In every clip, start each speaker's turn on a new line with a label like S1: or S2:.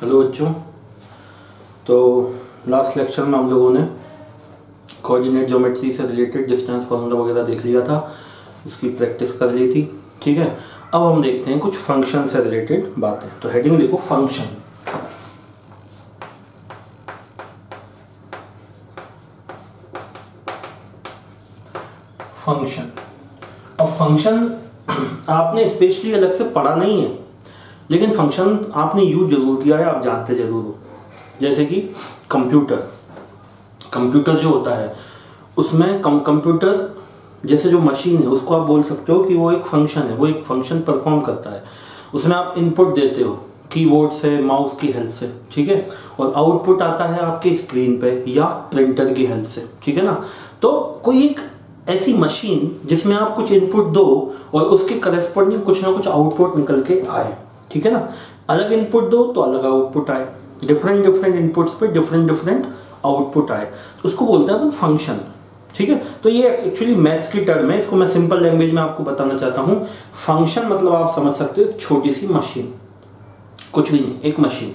S1: Hello बच्चों। तो last lecture में हम लोगों ने कोऑर्डिनेट ज्योमेट्री से रिलेटेड डिस्टेंस फार्मूला वगैरह देख लिया था, उसकी प्रैक्टिस कर ली थी। ठीक है, अब हम देखते हैं कुछ फंक्शन से रिलेटेड बातें। तो हेडिंग देखो, फंक्शन। फंक्शन, अब फंक्शन आपने स्पेशली अलग से पढ़ा नहीं है, लेकिन फंक्शन आपने यूज जरूर किया है, आप जानते जरूर हो। जैसे कि कंप्यूटर जो होता है उसमें कंप्यूटर जैसे जो मशीन है उसको आप बोल सकते हो कि वो एक फंक्शन है, वो एक फंक्शन परफॉर्म करता है। उसमें आप इनपुट देते हो कीबोर्ड से, माउस की हेल्प से, ठीक है, और आउटपुट आता है आपके स्क्रीन पे या प्रिंटर की हेल्प से, ठीक है ना। तो कोई एक ऐसी मशीन जिसमें आप कुछ इनपुट दो और उसके करस्पॉन्डिंग कुछ ना कुछ आउटपुट निकल के आए, ठीक है ना। अलग इनपुट दो तो अलग आउटपुट आए, डिफरेंट इनपुट्स पे डिफरेंट आउटपुट आए, तो उसको बोलते हैं अपन फंक्शन। ठीक है, तो ये एक्चुअली मैथ्स की टर्म है, इसको मैं सिंपल लैंग्वेज में आपको बताना चाहता हूँ। फंक्शन मतलब आप समझ सकते हो एक छोटी सी मशीन, कुछ भी नहीं, एक मशीन,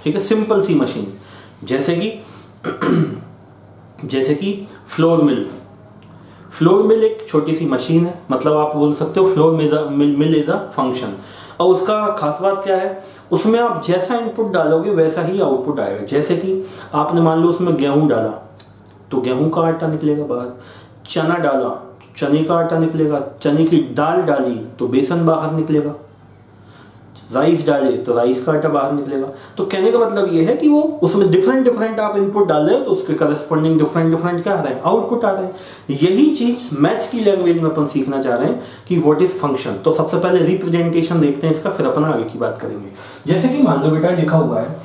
S1: ठीक है, सिंपल सी मशीन। जैसे कि फ्लोर मिल एक छोटी सी मशीन है, मतलब आप बोल सकते हो flour mill is a function. और उसका खास बात क्या है, उसमें आप जैसा इनपुट डालोगे वैसा ही आउटपुट आएगा। जैसे कि आपने मान लो उसमें गेहूं डाला तो गेहूं का आटा निकलेगा बाहर, चना डाला चने का आटा निकलेगा, चने की दाल डाली तो बेसन बाहर निकलेगा, राइस डाले तो राइस का आटा बाहर निकलेगा। तो कहने का मतलब ये है कि वो उसमें डिफरेंट आप इनपुट डाल रहे हो तो उसके करस्पॉन्डिंग डिफरेंट क्या आ रहे हैं, आउटपुट आ रहे हैं। यही चीज मैथ्स की लैंग्वेज में अपन सीखना चाह रहे हैं कि व्हाट इज फंक्शन। तो सबसे पहले रिप्रेजेंटेशन देखते हैं इसका, फिर अपन आगे की बात करेंगे। जैसे कि मान लो बेटा लिखा हुआ है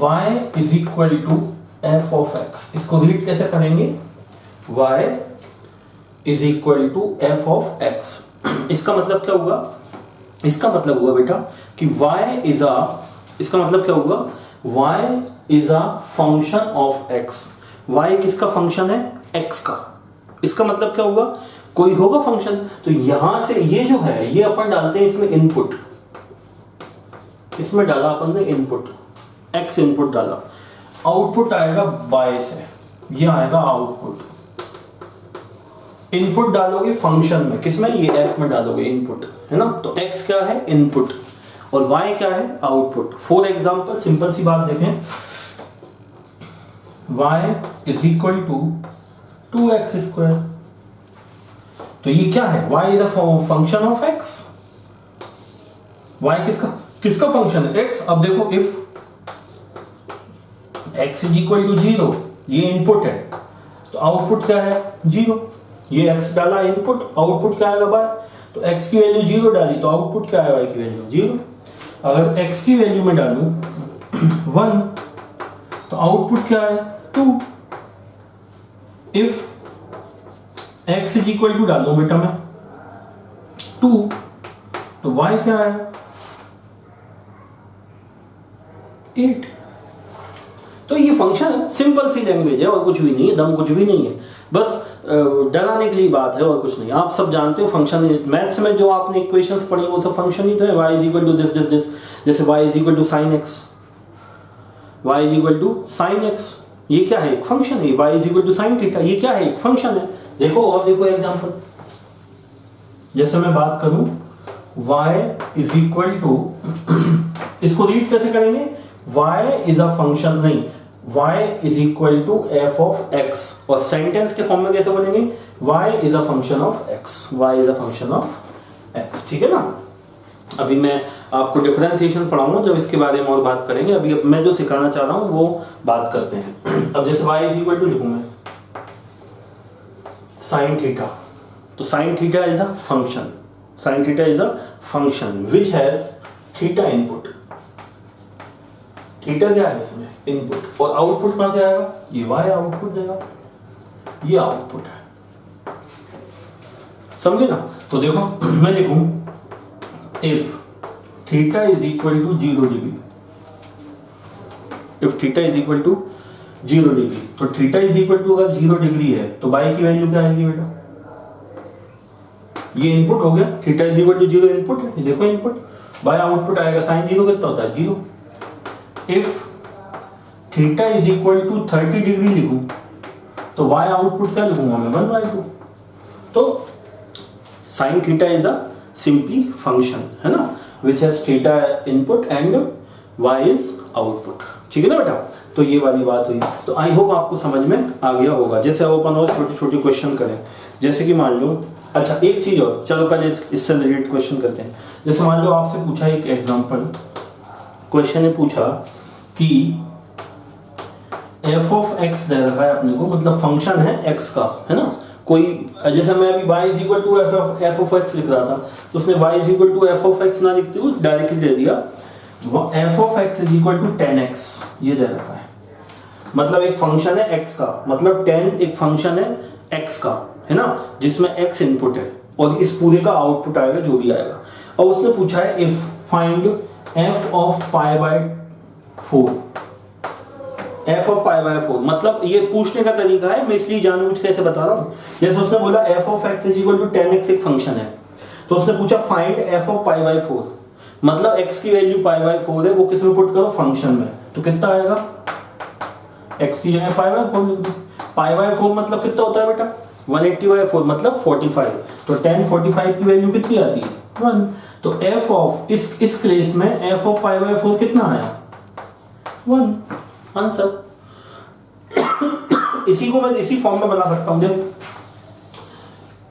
S1: y is equal to f of x, इसको रीड कैसे करेंगे, y is equal to f of x. इसका मतलब क्या हुआ, इसका मतलब हुआ बेटा कि y इज अ, इसका मतलब क्या हुआ, y is a function of x। y किसका फंक्शन है, x का। इसका मतलब क्या हुआ, कोई होगा फंक्शन, तो यहां से ये जो है ये अपन डालते हैं इसमें इनपुट, इसमें डाला अपन ने इनपुट, x इनपुट डाला, आउटपुट आएगा y से, ये आएगा आउटपुट। इनपुट डालोगे फंक्शन में, किसमें, ये f में डालोगे इनपुट, है ना। तो x क्या है, इनपुट, और y क्या है, आउटपुट। फॉर एग्जांपल सिंपल सी बात देखें, y is equal to 2x square. तो ये क्या है, y is a function of x। y किसका फंक्शन है, x। अब देखो if x is equal to 0, ये इनपुट है, तो आउटपुट क्या है, 0। ये x डाला इनपुट, आउटपुट क्या आएगा y, तो x की वैल्यू 0 डाली तो आउटपुट क्या है, y की वैल्यू 0। अगर x की वैल्यू में डालूं 1 तो आउटपुट क्या है, 2। If x is equal to डालूं बेटा मैं 2 तो y क्या है, 8। तो ये फंक्शन है, सिंपल सी लैंग्वेज है और कुछ भी नहीं है, दम कुछ भी नहीं है, बस डराने के लिए बात है और कुछ नहीं। आप सब जानते हो फंक्शन, मैथ्स में जो आपने इक्वेशंस पढ़ी वो सब फंक्शन ही तो है। y is equal to this, जैसे y is equal to sine x, y is equal to sine x, ये क्या है, एक फंक्शन है। y is equal to sine theta, ये क्या है, एक फंक्शन है। देखो और देखो एग्जांपल, जैसे मैं बात करूं y इज इक्वल टू, इसको रीड कैसे करेंगे, y इज अ फंक्शन, नहीं, y is equal to f of x, और सेंटेंस के फॉर्म में कैसे बोलेंगे, y is a function of x, y is a function of x, ठीक है ना। अभी मैं आपको डिफरेंशिएशन पढ़ाऊंगा जब इसके बारे में और बात करेंगे। अभी अब मैं जो सिखाना चाह रहा हूं वो बात करते हैं। अब जैसे y इज इक्वल टू लिखूं मैं साइन थीटा, तो sine theta is a function, sign theta is a function which has theta input. Theta क्या है इसमें, इनपुट, और आउटपुट कहां से आएगा, ये y आउटपुट देगा, ये आउटपुट है, समझे ना। तो देखो मैं लिखूं if theta is equal to 0 degree, if theta is equal to 0 degree, तो थीटा इज इक्वल टू अगर 0 डिग्री है तो y की वैल्यू क्या आएगी बेटा, ये इनपुट हो गया, theta is equal to 0 input है, देखो इनपुट, y आउटपुट आएगा साइन 0 कितना होता है 0, if theta is equal to 30 degree लिखूं तो y आउटपुट क्या लिखूंगा मैं 1/2। तो sine theta is a simply function है ना which has theta input and y is output. ठीक है ना बेटा, तो ये वाली बात हुई। तो आई होप आपको समझ में आ गया होगा। जैसे अब अपन और छोटे छोटे क्वेश्चन करें, जैसे कि मान लो, अच्छा एक चीज और, चलो पहले इससे रिलेटेड क्वेश्चन करते हैं। जैसे मान लो आपसे पूछा एक एग्जांपल क्वेश्चन ने पूछा कि f ऑफ x दे रखा है अपने को, मतलब फंक्शन है x का, है ना। कोई जैसे मैं अभी y is equal to f of x लिख रहा था, तो उसने y is equal to f of x ना लिखते हुए डायरेक्टली दे दिया f of x is equal to 10x, ये दे रखा है। मतलब एक फंक्शन है x का, मतलब 10 एक फंक्शन है x का, है ना, जिसमें x इनपुट है और इस पूरे का आउटपुट आएगा जो भी आएगा। और उसने पूछा है if find f of pi by 4, f of pi by 4, मतलब ये पूछने का तरीका है, मैं इसलिए जानबूझ के ऐसे बता रहा हूँ। जैसे उसने बोला f of x is equal to 10x एक फंक्शन है, तो उसने पूछा find f of pi by 4, मतलब x की वैल्यू पाई बाय 4 है, वो किस में पुट करो, फंक्शन में। तो कितना आएगा, x की जगह पाई बाय 4 लिख दो। पाई बाय 4 मतलब कितना होता है बेटा, 180 बाय 4 मतलब 45। तो 10 45 की वैल्यू कितनी आती है, 1। तो f ऑफ इस केस में f ऑफ पाई बाय 4 कितना आया, 1 आंसर। इसी को मैं इसी फॉर्म में बना सकता हूं, जब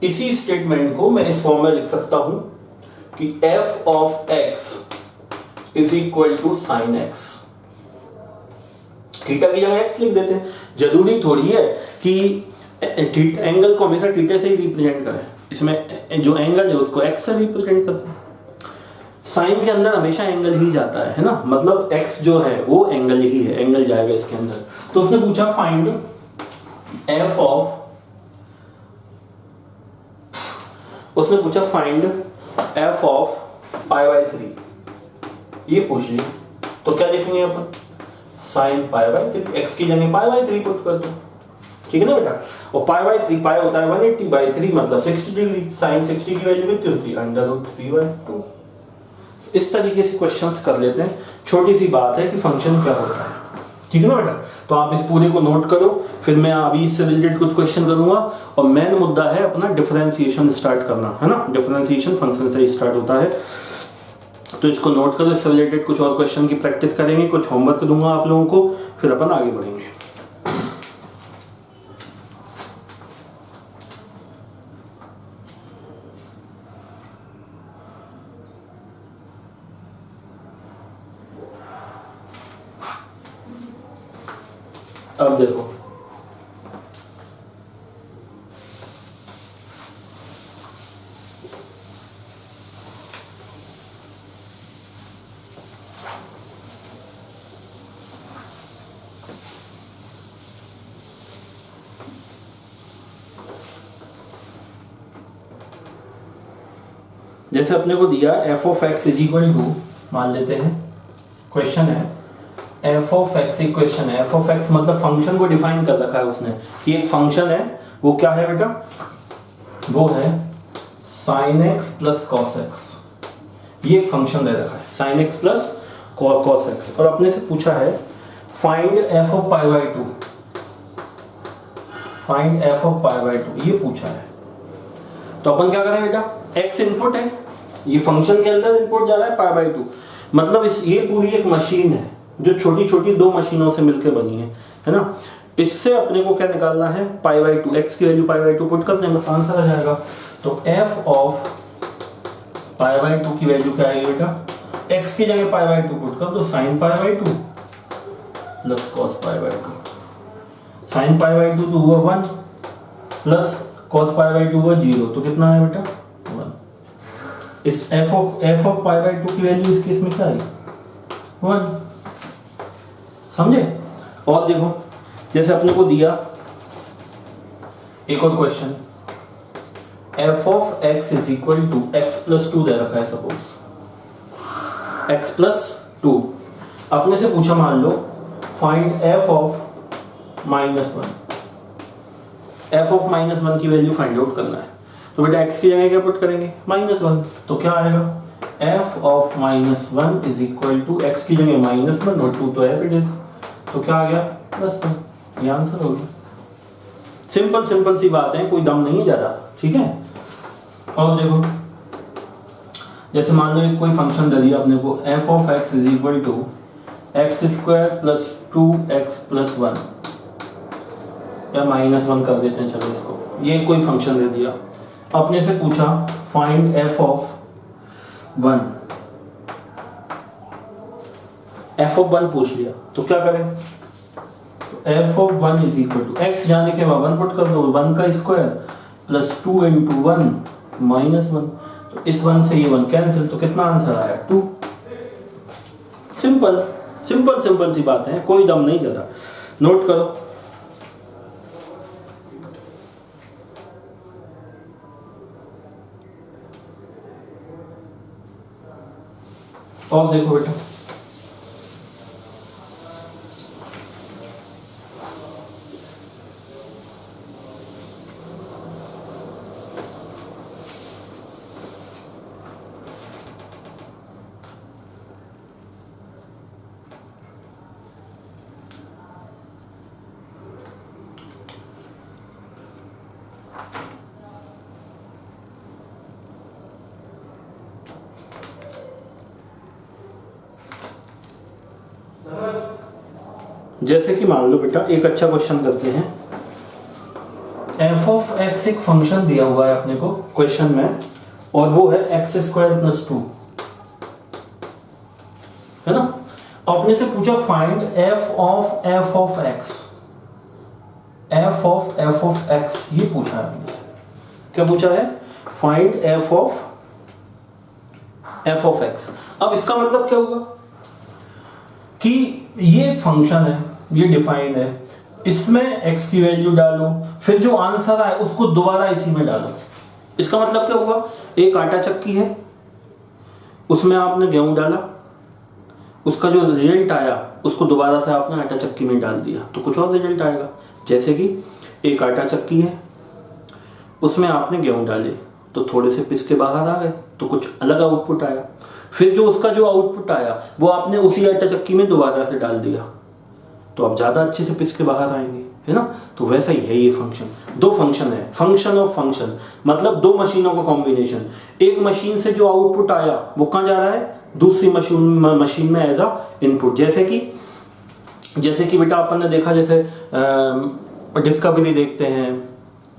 S1: इसी स्टेटमेंट को मैं इस फॉर्म में लिख सकता हूं कि f of x is equal to sine x। Theta की जगह x लिख देते हैं। जरूरी थोड़ी है कि एंगल को हमेशा थीटा से ही रिप्रेजेंट करें, इसमें जो एंगल है उसको x से रिप्रेजेंट करते हैं। साइन के अंदर हमेशा एंगल ही जाता है ना, मतलब x जो है वो एंगल ही है, एंगल जाएगा इसके अंदर। तो उसने पूछा फाइंड f ऑफ, उसने पूछा find f of pi bye 3, ये पूछ लिया। तो क्या लिखेंगे अपन, साइन पाई बाय 3, x की जगह पाई बाय 3 पुट कर दो। ठीक है ना बेटा, और पाई बाय 3 पाई होता है 180 बाय 3 मतलब 60 डिग्री, साइन 60 की वैल्यू कितनी होती है, √3/2। इस तरीके से क्वेश्चंस कर लेते हैं। छोटी सी बात है कि फंक्शन क्या होता है। ठीक है ना बेटा, तो आप इस पूरे को नोट करो, फिर मैं अभी इससे रिलेटेड कुछ क्वेश्चन करूंगा। और मेन मुद्दा है अपना डिफरेंशिएशन स्टार्ट करना, है ना, डिफरेंशिएशन फंक्शन से ही स्टार्ट होता है। तो इसको नोट करो, इससे रिलेटेड कुछ और क्वेश्चन की प्रैक्टिस करेंगे, कुछ होमवर्क दूंगा आप लोगों को, फिर अपन आगे बढ़ेंगे। अब देखो, जैसे अपने को दिया f of x is equal to, मान लेते हैं क्वेश्चन है f ऑफ x, इक्वेशन है f ऑफ x, मतलब फंक्शन को डिफाइन कर रखा है उसने कि एक फंक्शन है, वो क्या है बेटा, वो है sin x plus cos x। ये एक फंक्शन दे रखा है sin x plus cos x, और अपने से पूछा है find f of pi bye 2, find f of pi bye 2, ये पूछा है। तो अपन क्या करें बेटा, x इनपुट है, ये फंक्शन के अंदर इनपुट जा रहा है पाई बाय 2, मतलब ये पूरी एक मशीन है जो छोटी छोटी दो मशीनों से मिलकर बनी है ना। इससे अपने को क्या निकालना है, पाई बाय 2, x की वैल्यू पाई बाय 2 पुट कर देंगे, आंसर आ जाएगा। तो f ऑफ पाई बाय 2 की वैल्यू क्या आएगी बेटा, x की जगह पाई बाय 2 पुट कर दो, sine pi by 2 plus cos pi by 2। Sine pi by 2 तो हुआ 1 प्लस कॉस पाई बाय 2 हुआ 0, तो कितना आया बेटा 1। इस f ऑफ पाई बाय 2 की वैल्यू इस केस में क्या आई, 1। समझे। और देखो, जैसे अपने को दिया एक और question, f of x is equal to x plus 2 दे रखा है, सपोज x प्लस 2। अपने से पूछा मान लो find f of -1, f of -1 की वैल्यू फाइंड आउट करना है। तो बेटा x की जगह क्या पुट करेंगे, -1, तो क्या आएगा f of -1 is equal to x की जगह -1 और 2 तो एज इट इज, तो क्या आ गया +1। ये आंसर हो गया। सिंपल सिंपल सी बात है, कोई दम नहीं है ज्यादा, ठीक है। और देखो जैसे मान लो एक कोई फंक्शन दे दिया अपने को f of x is equal to x² plus 2x plus 1 या -1 कर देते हैं, चलो इसको, ये कोई फंक्शन दे दिया, अपने से पूछा find f of 1, f of 1 पूछ लिया, तो क्या करें, तो f of 1 is equal to x जाने के बाद 1 पुट कर दो, 1 का स्क्वायर प्लस 2 इंटू 1 -1, तो इस 1 से ये 1 कैंसिल, तो कितना आंसर आया 2। सिंपल सिंपल सिंपल सी बात है, कोई दम नहीं ज्यादा। नोट करो, और देखो बेटा जैसे कि मान लो बेटा एक अच्छा क्वेश्चन करते हैं, f ऑफ x एक फंक्शन दिया हुआ है अपने को क्वेश्चन में, और वो है x² प्लस 2, है ना। अपने से पूछा find f of x, f of x, ये पूछा है अपने से। क्या पूछा है, फाइंड f ऑफ x। अब इसका मतलब क्या होगा कि ये एक फंक्शन है, ये डिफाइंड है, इसमें x की वैल्यू डालो, फिर जो आंसर आए उसको दोबारा इसी में डालो। इसका मतलब क्या होगा, एक आटा चक्की है, उसमें आपने गेहूं डाला, उसका जो रिजल्ट आया उसको दोबारा से आपने आटा चक्की में डाल दिया, तो कुछ और रिजल्ट आएगा। जैसे कि एक आटा चक्की है, उसमें आपने गेहूं डाले, तो थोड़े से पिस के बाहर आ गए, तो कुछ अलग आउटपुट आया। फिर जो उसका जो आउटपुट आया वो आपने उसी आटा चक्की में दोबारा से डाल दिया, तो अब ज्यादा अच्छे से पिस के बाहर आएंगे, है ना। तो वैसा ही है ये फंक्शन। दो फंक्शन है, फंक्शन ऑफ फंक्शन, मतलब दो मशीनों का कॉम्बिनेशन। एक मशीन से जो आउटपुट आया वो कहाँ जा रहा है, दूसरी मशीन में एज अ इनपुट। जैसे कि बेटा अपन ने देखा, जैसे डिस्कवरी देखते हैं,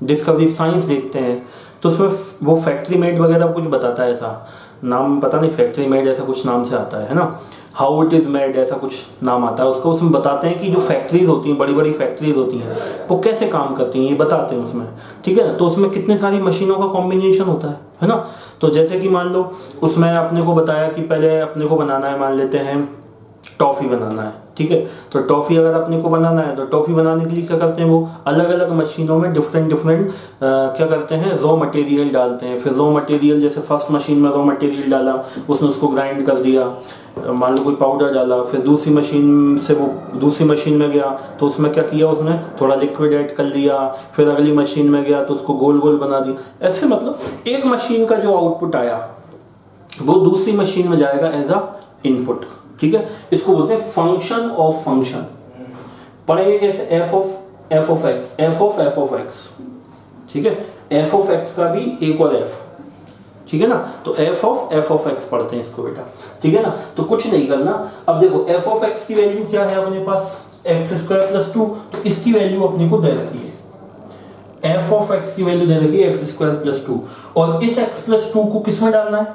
S1: डिस्कवरी साइंस देखते हैं, तो उसमें वो फैक्ट्री मेड वगैरह कुछ बताता है, ऐसा नाम पता नहीं, फैक्ट्री मेड ऐसा कुछ नाम से आता है ना, हाउ इट इज मेड ऐसा कुछ नाम आता है उसको। उसमें बताते हैं कि जो फैक्ट्रीज होती हैं, बड़ी बड़ी फैक्ट्रीज होती हैं, वो कैसे काम करती हैं, ये बताते हैं उसमें, ठीक है ना। तो उसमें कितनी सारी मशीनों का कॉम्बिनेशन होता है ना। तो जैसे कि मान लो उसमें अपने को बताया कि पहले अपने को बनाना है, मान लेते हैं टॉफी बनाना है, ठीक है। तो टॉफी अगर अपने को बनाना है, तो टॉफी बनाने के लिए क्या करते हैं, वो अलग अलग मशीनों में डिफरेंट क्या करते हैं, रॉ मटेरियल डालते हैं। फिर रॉ मटेरियल, जैसे फर्स्ट मशीन में रॉ मटेरियल डाला, उसने उसको ग्राइंड कर दिया, मान लो कोई पाउडर डाला, फिर दूसरी मशीन से वो दूसरी मशीन में गया, तो उसमें क्या किया, उसने थोड़ा लिक्विड ऐड कर लिया, फिर अगली मशीन में गया तो उसको गोल गोल बना दिया। ऐसे मतलब एक मशीन का जो आउटपुट आया वो दूसरी मशीन में जाएगा एज अ इनपुट, ठीक है। इसको बोलते हैं फंक्शन ऑफ फंक्शन। पढ़ेंगे कैसे, f ऑफ x, ठीक है। f ऑफ x का भी एक और f, ठीक है ना। तो f ऑफ x पढ़ते हैं इसको बेटा, ठीक है ना। तो कुछ नहीं करना, अब देखो f ऑफ x की वैल्यू क्या है अपने पास, x² प्लस 2, तो इसकी वैल्यू अपने को दे रखी है, f ऑफ x की वैल्यू दे रखी है x² प्लस 2, और इस x प्लस 2 को किस में डालना है,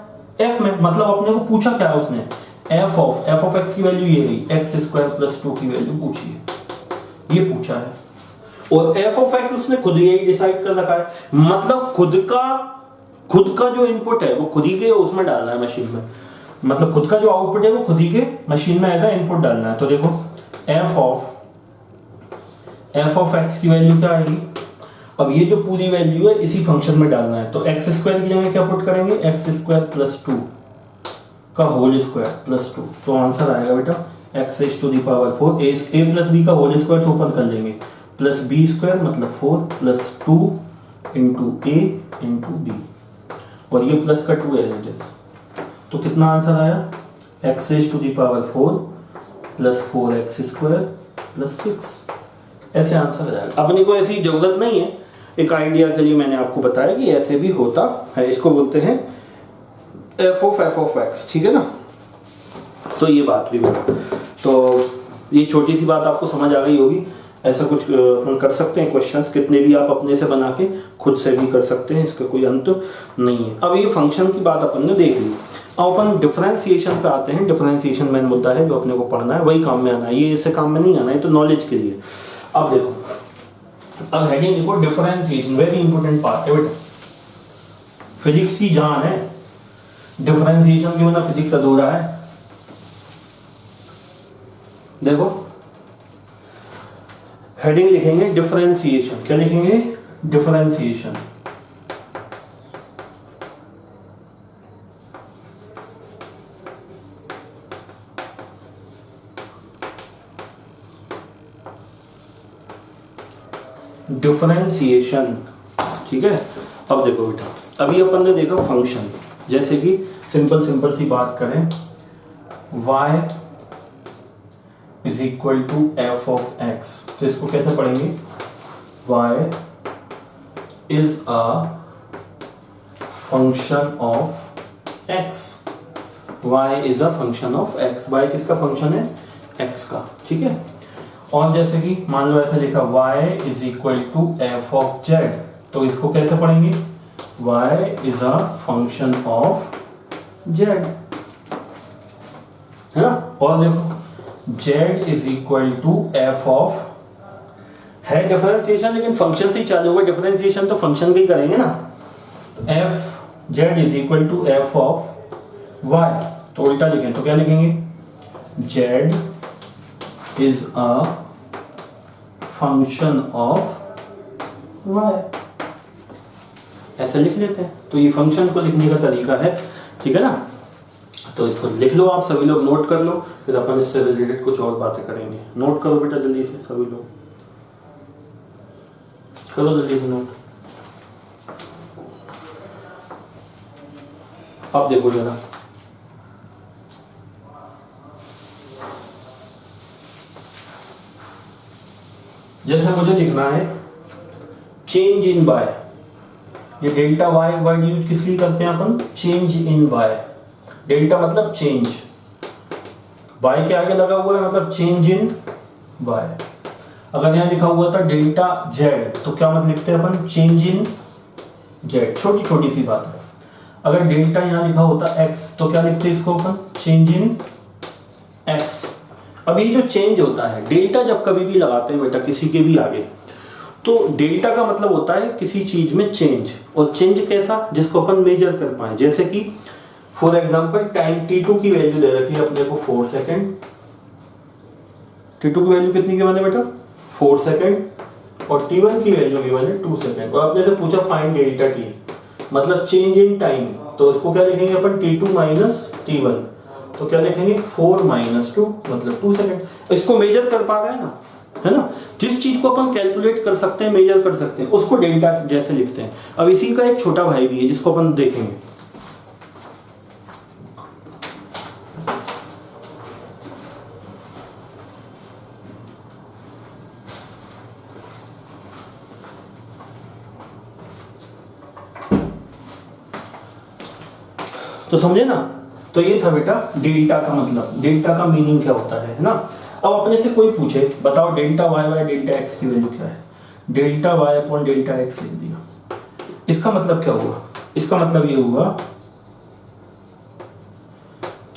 S1: f में। मतलब अपने को पूछा क्या है उसने, f ऑफ x की वैल्यू ये रही, x² प्लस 2 की वैल्यू पूछी है, ये पूछा है। और f ऑफ x उसने खुद ही डिसाइड कर रखा है, मतलब खुद का जो इनपुट है वो खुद ही के उसमें डालना है मशीन में, मतलब खुद का जो आउटपुट है वो खुद ही के मशीन में एज इनपुट डालना है। तो देखो f ऑफ x की वैल्यू क्या आएगी, अब ये जो पूरी वैल्यू है इसी फंक्शन में डालना है। तो x² की जगह क्या पुट करेंगे, x² प्लस 2 का होल स्क्वायर प्लस 2, तो आंसर आएगा बेटा x⁴ a प्लस b का होल स्क्वायर ओपन कर लेंगे, प्लस b² मतलब 4 plus 2 into a into b, और ये प्लस का 2 है, तो कितना आंसर आया, x raise to the power 4 plus 4x square plus 6, ऐसे आंसर आ जाएगा। अपने को ऐसी जरूरत नहीं है, एक आइडिया के लिए मैंने आपको बताया कि ऐसे भी होता है। इसको बोलते हैं f ऑफ x, ठीक है ना। तो ये बात भी होगा। तो ये छोटी सी बात आपको समझ आ गई होगी। ऐसा कुछ अपन कर सकते हैं, क्वेश्चंस कितने भी आप अपने से बना के खुद से भी कर सकते हैं, इसका कोई अंत नहीं है। अब ये फंक्शन की बात अपन ने देख ली, अब अपन डिफरेंशिएशन पे आते हैं। डिफरेंशिएशन मेन मुद्दा है जो अपने को पढ़ना है, वही काम में आना है, ये इससे काम में नहीं आना है, तो नॉलेज के लिए। अब देखो, अब हेडिंग देखो, डिफरेंशिएशन वेरी इंपॉर्टेंट पार्ट है बेटा, फिजिक्स की जान है। डिफरेंशिएशन की बिना फिजिक्स अधूरा है। देखो हेडिंग लिखेंगे डिफरेंशिएशन, क्या लिखेंगे, डिफरेंशिएशन। डिफरेंशिएशन, ठीक है। अब देखो बेटा, अभी अपन ने देखा फंक्शन, जैसे कि सिंपल सी बात करें, y is equal to f of x, तो इसको कैसे पढ़ेंगे, y is a function of x, y is a function of x, y किसका फंक्शन है, x का, ठीक है। और जैसे कि मान लो ऐसे लिखा y is equal to f of z, तो इसको कैसे पढ़ेंगे, y is a function of z, है ना। और देखो z is equal to f of, है डिफरेंशिएशन लेकिन फंक्शन से ही चालू होगा, डिफरेंशिएशन तो फंक्शन का ही करेंगे ना। F z is equal to f of y, तो उल्टा लिखें तो क्या लिखेंगे, z is a function of y, ऐसे लिख लेते हैं। तो ये फंक्शन को लिखने का तरीका है, ठीक है ना। तो इसको लिख लो आप सभी लोग, नोट कर लो, फिर अपन इससे रिलेटेड कुछ और बातें करेंगे। नोट करो बेटा जल्दी से सभी लोग, करो जल्दी से नोट। अब देखो जरा, जैसे मुझे लिखना है चेंज इन बाय, ये डेल्टा वाई वर्ड यूज किस लिए करते हैं अपन, चेंज इन बाय। डेल्टा मतलब चेंज, बाय के आगे लगा हुआ है मतलब चेंज इन बाय। अगर यहां लिखा हुआ था डेल्टा जेड, तो क्या मत लिखते हैं अपन, चेंज इन जेड, छोटी छोटी सी बात है। अगर डेल्टा यहां लिखा होता एक्स, तो क्या लिखते हैं इसको अपन, चेंज इन एक्स। अब ये जो चेंज होता है, डेल्टा जब कभी भी लगाते हैं बेटा किसी के भी आगे, तो डेल्टा का मतलब होता है किसी चीज में चेंज, और चेंज कैसा, जिसको अपन मेजर कर पाए। जैसे कि फॉर एग्जांपल टाइम t2 की वैल्यू दे रखी है अपने को 4 सेकंड, t2 की वैल्यू कितनी गिवन है बेटा, 4 सेकंड, और t1 की वैल्यू गिवन है 2 सेकंड। और आपने से पूछा फाइंड डेल्टा t, मतलब चेंज इन टाइम, तो उसको क्या लिखेंगे अपन, t2 माइनस t1, तो क्या लिखेंगे 4 माइनस 2 मतलब 2 सेकंड। इसको मेजर कर पा रहे हैं ना, है ना। जिस चीज को अपन कैलकुलेट कर सकते हैं, मेजर कर सकते हैं, उसको डेल्टा जैसे लिखते हैं। अब इसी का एक छोटा भाई भी है जिसको अपन देखेंगे, तो समझे ना। तो ये था बेटा डेल्टा का मतलब, डेल्टा का मीनिंग क्या होता है ना। अब अपने से कोई पूछे बताओ delta y by delta x की वैल्यू क्या है, delta y upon delta x लिख दिया, इसका मतलब क्या हुआ, इसका मतलब ये हुआ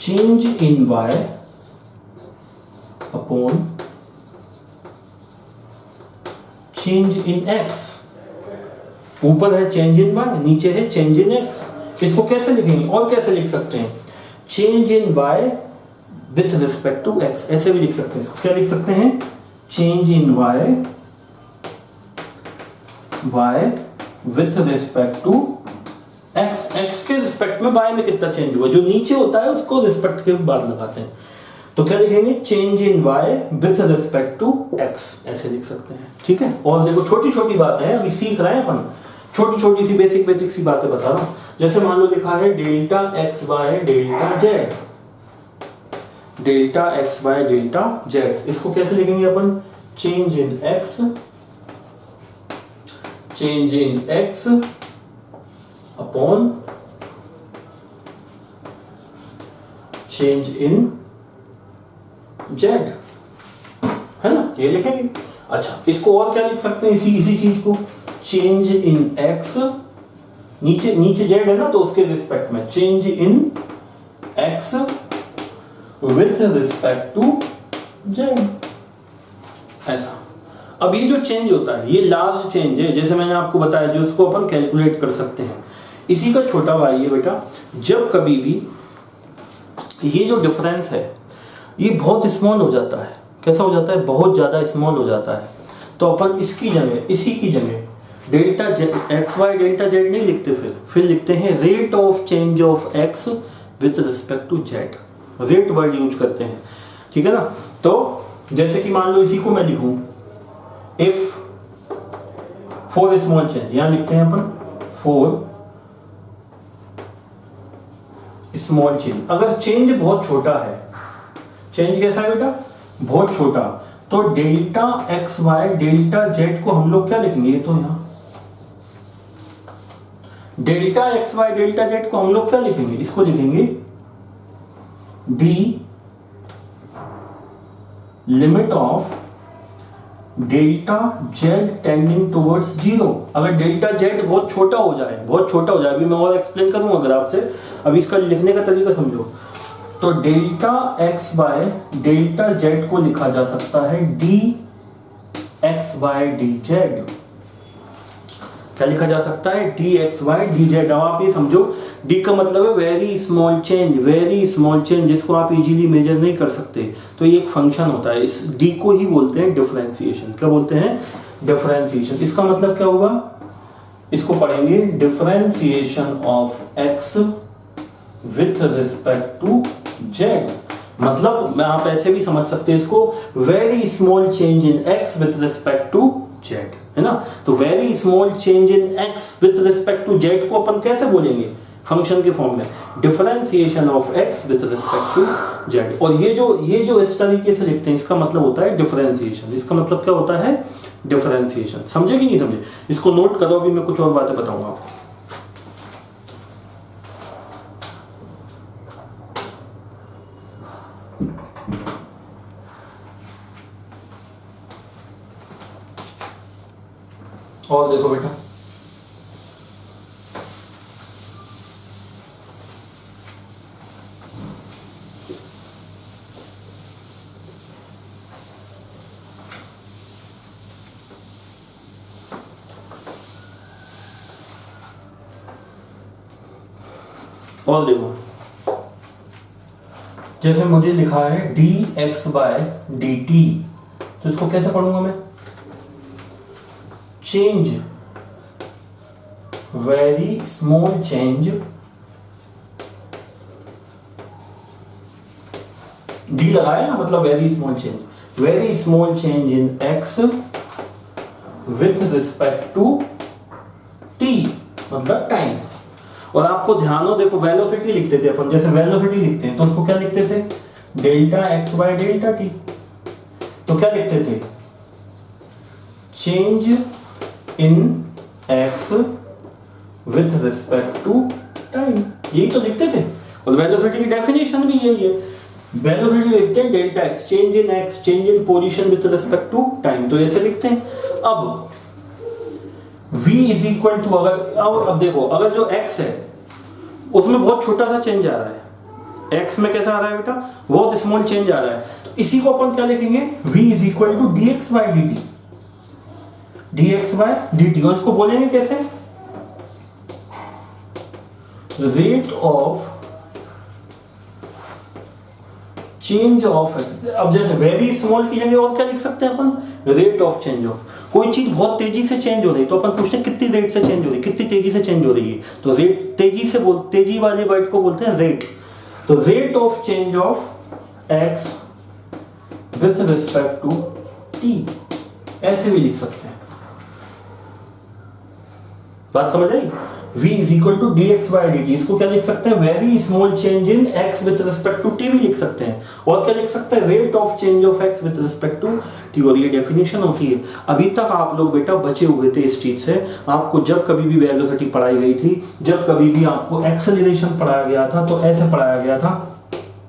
S1: change in y upon change in x. ऊपर है चेंज इन वाई, नीचे है चेंज इन एक्स। इसको कैसे लिखेंगे, और कैसे लिख सकते हैं, change in y with respect to x, ऐसे भी लिख सकते हैं। इसको क्या लिख सकते हैं, change in y with respect to x. एक्स के रिस्पेक्ट में वाई में कितना चेंज हुआ, जो नीचे होता है उसको रिस्पेक्ट के बाद लगाते हैं। तो क्या लिखेंगे, change in y with respect to x, ऐसे लिख सकते हैं, ठीक है। और देखो छोटी छोटी बातें हैं, अभी सीख रहे हैं अपन, छोटी छोटी सी बेसिक सी बातें बता रहा हूं। जैसे मान लो लिखा है delta x by delta z, delta x by delta z, इसको कैसे लिखेंगे अपन? Change in x, change in x upon change in z, है ना, ये लिखेंगे। अच्छा, इसको और क्या लिख सकते हैं इसी चीज को? चेंज इन एक्स, नीचे जेड है ना, तो उसके रिस्पेक्ट में change in x with respect to z, ऐसा। अब ये जो चेंज होता है ये लार्ज चेंज है, जैसे मैंने आपको बताया, जो उसको अपन कैलकुलेट कर सकते हैं। इसी का छोटा भाई है बेटा, जब कभी भी ये जो डिफरेंस है ये बहुत स्मॉल हो जाता है, कैसा हो जाता है? बहुत ज्यादा स्मॉल हो जाता है, तो अपन इसकी जगह, इसी की जगह delta x y delta z नहीं लिखते, फिर लिखते हैं rate of change of x with respect to z, rate word use करते हैं, ठीक है ना। तो जैसे कि मान लो इसी को मैं लिखूं इफ फॉर स्मॉल चेंज, यहां लिखते हैं अपन फॉर स्मॉल चेंज। अगर चेंज बहुत छोटा है, चेंज कैसा है बेटा? बहुत छोटा, तो delta x y delta z को हम लोग क्या लिखेंगे? तो यहां delta x y delta z को हम लोग क्या लिखेंगे? इसको लिखेंगे d limit of delta z tending towards zero. अगर डेल्टा जेड बहुत छोटा हो जाए, बहुत छोटा हो जाए, अभी मैं और एक्सप्लेन करूंगा अगर आपसे, अभी इसका लिखने का तरीका समझो, तो delta x by delta z को लिखा जा सकता है d x by d z. क्या लिखा जा सकता है? D x by d z. अब आप ये समझो, डी का मतलब है very small change, very small change, जिसको आप इजीली मेजर नहीं कर सकते, तो ये एक फंक्शन होता है। इस डी को ही बोलते हैं डिफरेंशिएशन। क्या बोलते हैं? डिफरेंशिएशन। इसका मतलब क्या होगा? इसको पढ़ेंगे differentiation of x with respect to z. मतलब मैं आप ऐसे भी समझ सकते हैं इसको, very small change in x with respect to z, है ना। तो very small change in x with respect to z को अपन कैसे बोलेंगे? फंक्शन के फॉर्म में differentiation of x with respect to z. और ये जो इस तरीके से लिखते हैं, इसका मतलब होता है डिफरेंशिएशन। इसका मतलब क्या होता है? डिफरेंशिएशन। समझे कि नहीं समझे? इसको नोट करो, अभी मैं कुछ और बातें बताऊंगा आपको। और देखो बेटा, और देखो, जैसे मुझे लिखा है d x by d t, तो इसको कैसे पढ़ूंगा मैं? Change, very small change, d लगाया ना, मतलब very small change, very small change in x with respect to t, मतलब टाइम। और आपको ध्यान हो, देखो वेलोसिटी लिखते थे अपन, जैसे वेलोसिटी लिखते हैं तो उसको क्या लिखते थे? Delta x by delta t. तो क्या लिखते थे? Change in x with respect to time, यही तो लिखते थे। और वेलोसिटी की डेफिनेशन भी यही है, वेलोसिटी लिखते हैं delta x, change in x, change in position with respect to time, तो ऐसे लिखते हैं। अब v इज इक्वल टू, अगर अब देखो, अगर जो x है उसमें बहुत छोटा सा चेंज आ रहा है, x में कैसा आ रहा है बेटा? बहुत स्मॉल चेंज आ रहा है, तो इसी को अपन क्या लिखेंगे? v is equal to d x by d t, d x by d t. और इसको बोलेंगे कैसे? रेट ऑफ चेंज ऑफ, अब जैसे वेरी स्मॉल की जगह और क्या लिख सकते हैं अपन? Rate of change of. कोई चीज बहुत तेजी से चेंज हो रही है तो अपन पूछते हैं कितनी रेट से चेंज हो रही है, कितनी तेजी से चेंज हो रही है, तो रेट, तेजी वाले वर्ड को बोलते हैं रेट। तो rate of change of x with respect to t, ऐसे भी लिख सकते हैं। बात समझ आई? v is equal to d x by d t. इसको क्या लिख सकते हैं, very small change in x with respect to t भी लिख सकते हैं। और क्या लिख सकते हैं, rate of change of x with respect to t। और ये डेफिनेशन होती है। अभी तक आप लोग बेटा बचे हुए थे इस चीज से। आपको जब कभी भी वेलोसिटी पढ़ाई गई थी, जब कभी भी आपको एक्सेलरेशन पढ़ाया गया था, तो ऐसे पढ़ाया गया था,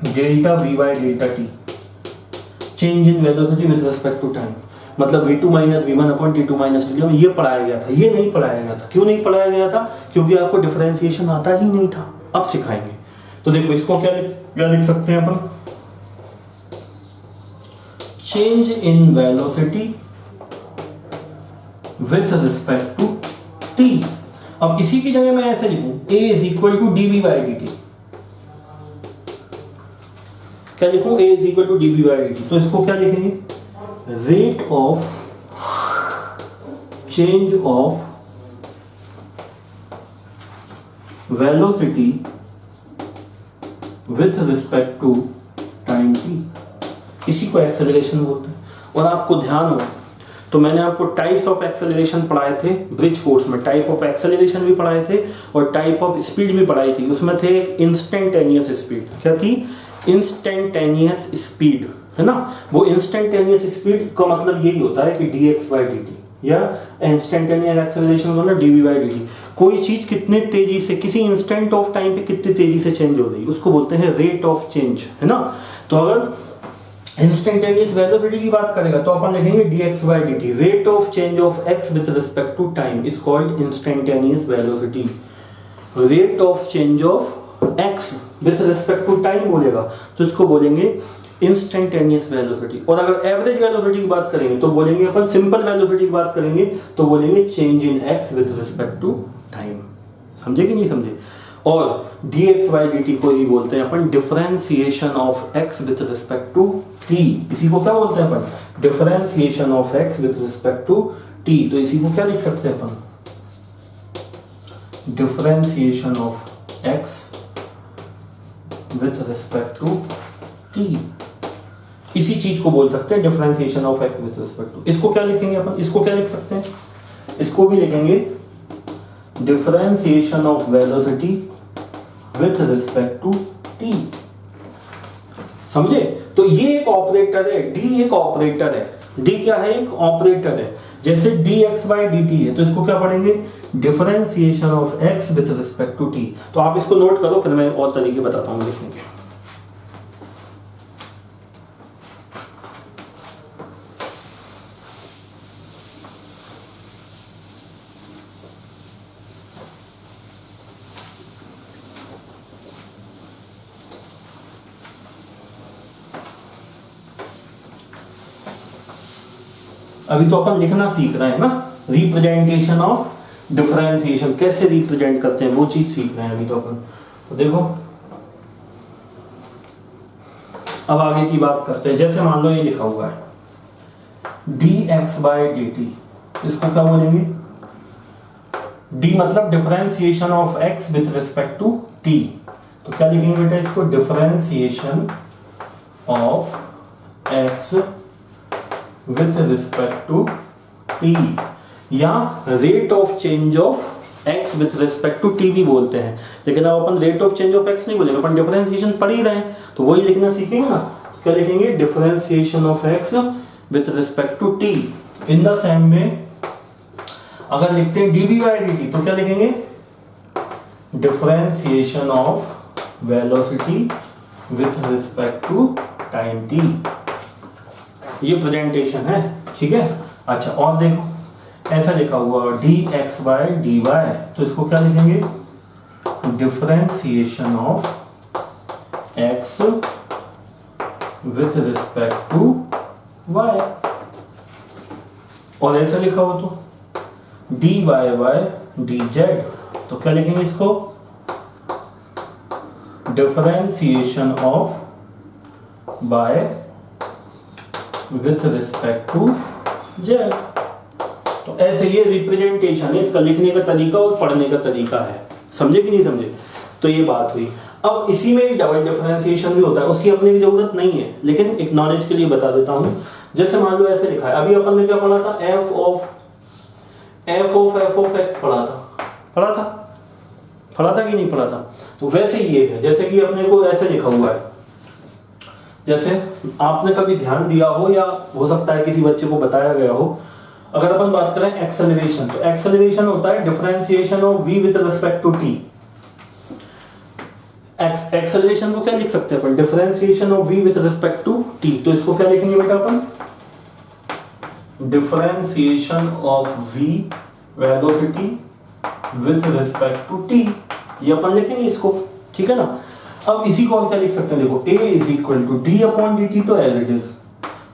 S1: delta v by delta t, change in velocity with respect to time, मतलब v2 minus v1 upon t2 minus t1। ये पढ़ाया गया था, ये नहीं पढ़ाया गया था। क्यों नहीं पढ़ाया गया था, क्योंकि आपको डिफरेंशिएशन आता ही नहीं था। अब सिखाएंगे। तो देखो इसको क्या लिख सकते हैं अपन, change in velocity with respect to t। अब इसी की जगह मैं ऐसे लिखूं, a is equal to dv by dt। क्या लिखूं, a is equal to dv by dt। तो इसको क्या लिखेंगे, rate of change of velocity with respect to time t। इसी को एक्सेलरेशन बोलते हैं। और आपको ध्यान हो तो मैंने आपको टाइप्स ऑफ एक्सेलरेशन पढ़ाए थे ब्रिज कोर्स में, टाइप ऑफ एक्सेलरेशन भी पढ़ाए थे और टाइप ऑफ स्पीड भी पढ़ाई थी। उसमें थे इंस्टेंटेनियस स्पीड, क्या थी, इंस्टेंटेनियस स्पीड, है ना। वो इंस्टेंटेनियस स्पीड का मतलब यही होता है कि dx बाई dt, या इंस्टेंटेनियस एक्सेलरेशन मतलब dv बाई dt। कोई चीज कितने तेजी से, किसी इंस्टेंट ऑफ टाइम पे कितनी तेजी से चेंज हो रही है, उसको बोलते हैं रेट ऑफ चेंज, है ना। तो अगर इंस्टेंटेनियस वेलोसिटी की बात करेगा तो अपन लिखेंगे dx by dt, rate of change of x with respect to time is called instantaneous velocity. Rate of change of x with respect to time बोलेगा तो इसको बोलेंगे इंस्टेंटेनियस वेलोसिटी। और अगर एवरेज वेलोसिटी की बात करेंगे तो बोलेंगे अपन, सिंपल वेलोसिटी की बात करेंगे तो बोलेंगे change in x with respect to time. समझे कि नहीं समझे। और dx बाई dt को ही बोलते हैं अपन differentiation of x with respect to t। इसी को क्या बोलते हैं अपन, differentiation of x with respect to t। तो इसी को क्या लिख सकते हैं अपन, differentiation of x with respect to t। इसी चीज को बोल सकते हैं differentiation of x with respect to. इसको क्या लिखेंगे अपन, इसको क्या लिख सकते हैं, इसको भी लिखेंगे differentiation of velocity with respect to t। समझे। तो ये एक ऑपरेटर है, d एक ऑपरेटर है। d क्या है, एक ऑपरेटर है। जैसे dx बाई dt है तो इसको क्या पढ़ेंगे, differentiation of x with respect to t। तो आप इसको नोट करो, फिर मैं और तरीके बताता हूं लिखने के। अभी तो अपन लिखना सीख रहे हैं ना, रिप्रेजेंटेशन ऑफ डिफरेंशिएशन कैसे रिप्रेजेंट करते हैं वो चीज सीख रहे हैं अभी तो अपन। तो देखो अब आगे की बात करते हैं। जैसे मान लो ये लिखा हुआ है dx बाई dt, इसको क्या बोलेंगे, d मतलब differentiation of x with respect to t। तो क्या लिखेंगे बेटा इसको, differentiation of x with respect to t, या rate of change of x with respect to t भी बोलते हैं। लेकिन अब अपन rate of change of x नहीं बोलेंगे, अपन डिफरेंशिएशन पढ़ ही रहे हैं तो वही लिखना सीखेंगे ना। तो क्या लिखेंगे, differentiation of x with respect to t। In the same way अगर लिखते हैं dv बाई dt तो क्या लिखेंगे, differentiation of velocity with respect to time t। ये प्रेजेंटेशन है, ठीक है। अच्छा और देखो ऐसा लिखा हुआ dx बाई dy, तो इसको क्या लिखेंगे, differentiation of x with respect to y। और ऐसा लिखा हुआ तो dy बाई dz, तो क्या लिखेंगे इसको, differentiation of by with respect to z। तो ऐसे ये रिप्रेजेंटेशन है, इसका लिखने का तरीका और पढ़ने का तरीका है। समझे कि नहीं समझे। तो ये बात हुई। अब इसी में एक डबल डिफरेंशिएशन भी होता है, उसकी अपने की जरूरत नहीं है, लेकिन एक नॉलेज के लिए बता देता हूं। जैसे मान लो ऐसे लिखा है, अभी अपन ने क्या पढ़ा था, f ऑफ x पढ़ा था। पढ़ा था कि नहीं पढ़ा था? तो वैसे ये है, जैसे कि अपने को ऐसे लिखा हुआ है, जैसे आपने कभी ध्यान दिया हो या हो सकता है किसी बच्चे को बताया गया हो। अगर अपन बात करें एक्सेलरेशन, तो एक्सेलरेशन होता है differentiation of v with respect to t। Acceleration को क्या लिख सकते हैं अपन? Differentiation of v with respect to t। तो इसको क्या लिखेंगे बेटा अपन? Differentiation of v velocity with respect to t, ये अपन लिखेंगे इसको, ठीक है ना। अब इसी को और क्या लिख सकते हैं? देखो a is equal to d upon dt, तो एज इट इज।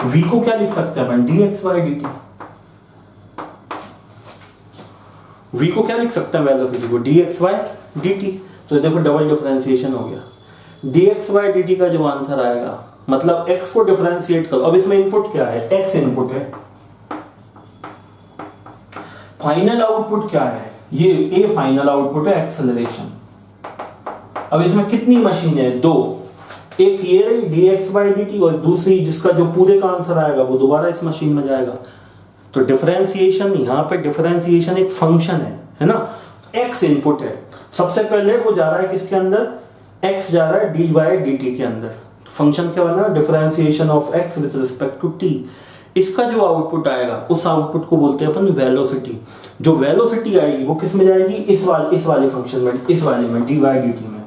S1: v को क्या लिख सकते हैं अपन? dx by dt। v को क्या लिख सकते हैं? वेलोसिटी को dx बाय dt। तो देखो डबल डिफरेंशिएशन हो गया। dx बाय dt का जो आंसर आएगा, मतलब x को डिफरेंशिएट करो। अब इसमें इनपुट क्या है? x इनपुट है। फाइनल आउटपुट क्या है? ये a फाइनल आउटपुट है एक्सेलरेशन। अब इसमें कितनी मशीन है? दो। एक ये रही dx बाई dt और दूसरी जिसका जो पूरे का आंसर आएगा वो दोबारा इस मशीन में जाएगा। तो डिफरेंशिएशन, यहाँ पे डिफरेंशिएशन एक फंक्शन है ना। x इनपुट है, सबसे पहले वो जा रहा है किसके अंदर? x जा रहा है d बाई dt के अंदर। तो फंक्शन क्या बना? Differentiation of x with respect to t। इसका जो आउटपुट आएगा उस आउटपुट को बोलते हैं अपन वेलोसिटी। जो वेलोसिटी आएगी वो किस में जाएगी? इस वाले फंक्शन में, इस वाले में डी बाई डी टी में,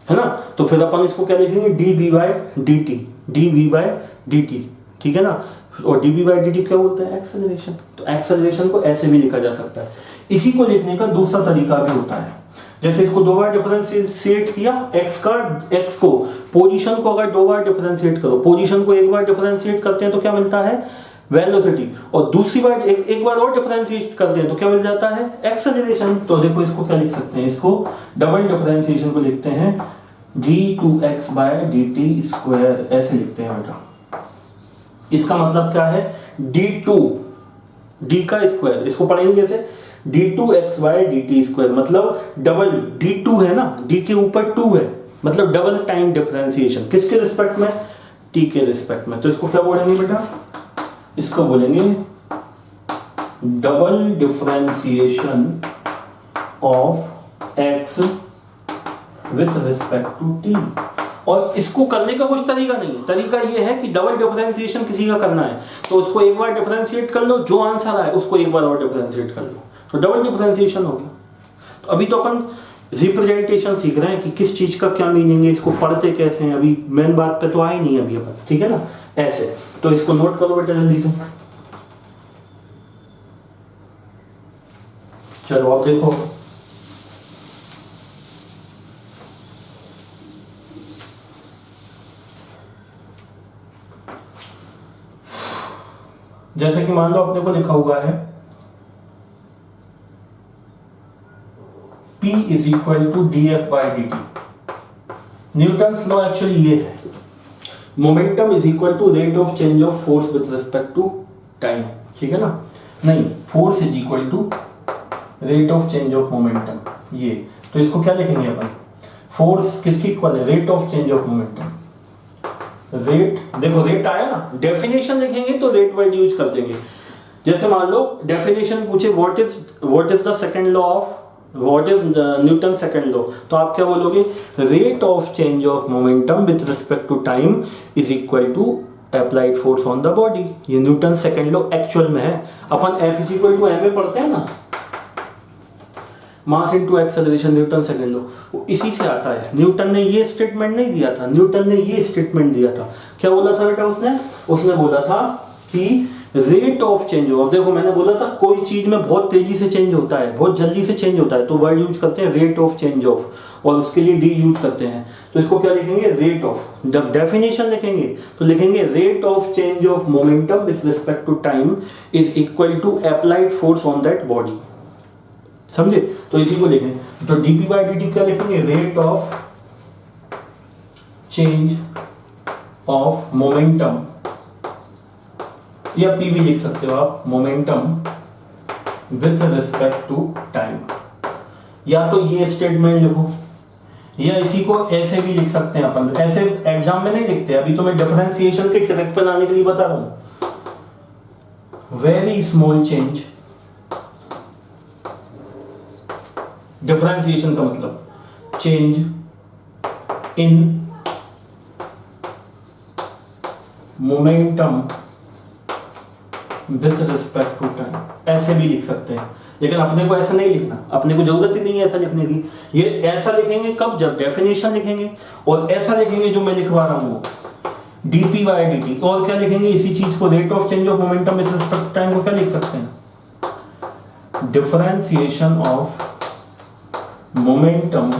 S1: है ना। तो फिर अपन इसको क्या लिखेंगे? D b by d t, d b by d t, ठीक है ना। और d b by d t क्या बोलते हैं? एक्सेलरेशन। तो एक्सेलरेशन को ऐसे भी लिखा जा सकता है। इसी को लिखने का दूसरा तरीका भी होता है, जैसे इसको दो बार डिफरेंशिएट किया, x को पोजीशन को अगर दो बार डिफरेंशिएट करो, पोजीशन को एक बार डिफरेंशिएट करते हैं तो क्या मिलता है? वेलोसिटी। और दूसरी बार एक बार और डिफरेंशिएट करते हैं तो क्या मिल जाता है? एक्सेलरेशन। तो देखो इसको क्या लिख सकते हैं? इसको डबल डिफरेंशिएशन को लिखते हैं d2x बाय dt स्क्वायर, ऐसे लिखते हैं बेटा। इसका मतलब क्या है? d2, d का स्क्वायर, इसको पढ़ेंगे कैसे? d2x बाय dt स्क्वायर, मतलब डबल d2 है ना, d के ऊपर 2 है, मतलब डबल टाइम डिफरेंशिएशन। किसके रिस्पेक्ट में? t के रिस्पेक्ट में। तो इसको क्या बोलेंगे बेटा? इसको बोलेंगे double differentiation of x with respect to t। और इसको करने का कुछ तरीका नहीं है। तरीका ये है कि डबल डिफरेंशिएशन किसी का करना है तो उसको एक बार डिफरेंशिएट कर लो, जो आंसर आए उसको एक बार और डिफरेंशिएट कर लो, तो डबल डिफरेंशिएशन हो गया। तो अभी तो अपन रिप्रेजेंटेशन सीख रहे हैं कि किस चीज का क्या मीनिंग है, इसको पढ़ते कैसे हैं। अभी मेन बात पे तो आई नहीं अभी अपन, ठीक है ना। ऐसे तो इसको नोट करो बेटा जल्दी से। चलो अब देखो, जैसे कि मान लो अपने को लिखा हुआ है P is equal to d f by d t. Newton's law actually ये है, momentum is equal to rate of change of force with respect to time, ठीक है ना। नहीं, force is equal to rate of change of momentum, ये। तो इसको क्या लिखेंगे अपन? फोर्स किसकी इक्वल है? Rate of change of momentum. Rate, देखो रेट आया ना, डेफिनेशन लिखेंगे तो रेट वर्ड यूज कर देंगे। जैसे मान लो डेफिनेशन पूछे what is the second law of, what is Newton second law, तो आप क्या बोलोगे? Rate of change of momentum with respect to time is equal to applied force on the body. ये न्यूटन सेकंड लॉ एक्चुअल में है। अपन F is equal to m पढ़ते हैं ना, mass into acceleration, Newton second law, वो इसी से आता है। न्यूटन ने ये स्टेटमेंट नहीं दिया था, न्यूटन ने ये स्टेटमेंट दिया था। क्या बोला था बेटा उसने बोला था कि रेट ऑफ चेंज ऑफ, देखो मैंने बोला था कोई चीज में बहुत तेजी से चेंज होता है, बहुत जल्दी से चेंज होता है, तो वर्ड यूज करते हैं रेट ऑफ चेंज ऑफ, और उसके लिए डी यूज करते हैं। तो इसको क्या लिखेंगे? Rate of. जब डेफिनेशन लिखेंगे तो लिखेंगे rate of change of momentum with respect to time is equal to applied force on that body, समझे। तो इसी को लिखेंगे, तो dp बाई dt क्या लिखेंगे? Rate of change of momentum, या p भी लिख सकते हो आप, momentum with respect to time. या तो ये स्टेटमेंट लिखो, या इसी को ऐसे भी लिख सकते हैं अपन। ऐसे एग्जाम में नहीं लिखते, अभी तो मैं डिफरेंशिएशन के ट्रैक पर लाने के लिए बता रहा हूं। वेरी स्मॉल चेंज डिफरेंशिएशन का मतलब change in momentum with respect to time, ऐसे भी लिख सकते हैं, लेकिन अपने को ऐसा नहीं लिखना, अपने को जरूरत ही नहीं है ऐसा लिखने की। ये ऐसा लिखेंगे कब, जब डेफिनेशन लिखेंगे, और ऐसा लिखेंगे जो मैं लिखवा रहा हूं dp बाय dt, और क्या लिखेंगे इसी चीज को, rate of change of momentum with respect to time को क्या लिख सकते हैं, डिफरेंशिएशन ऑफ मोमेंटम।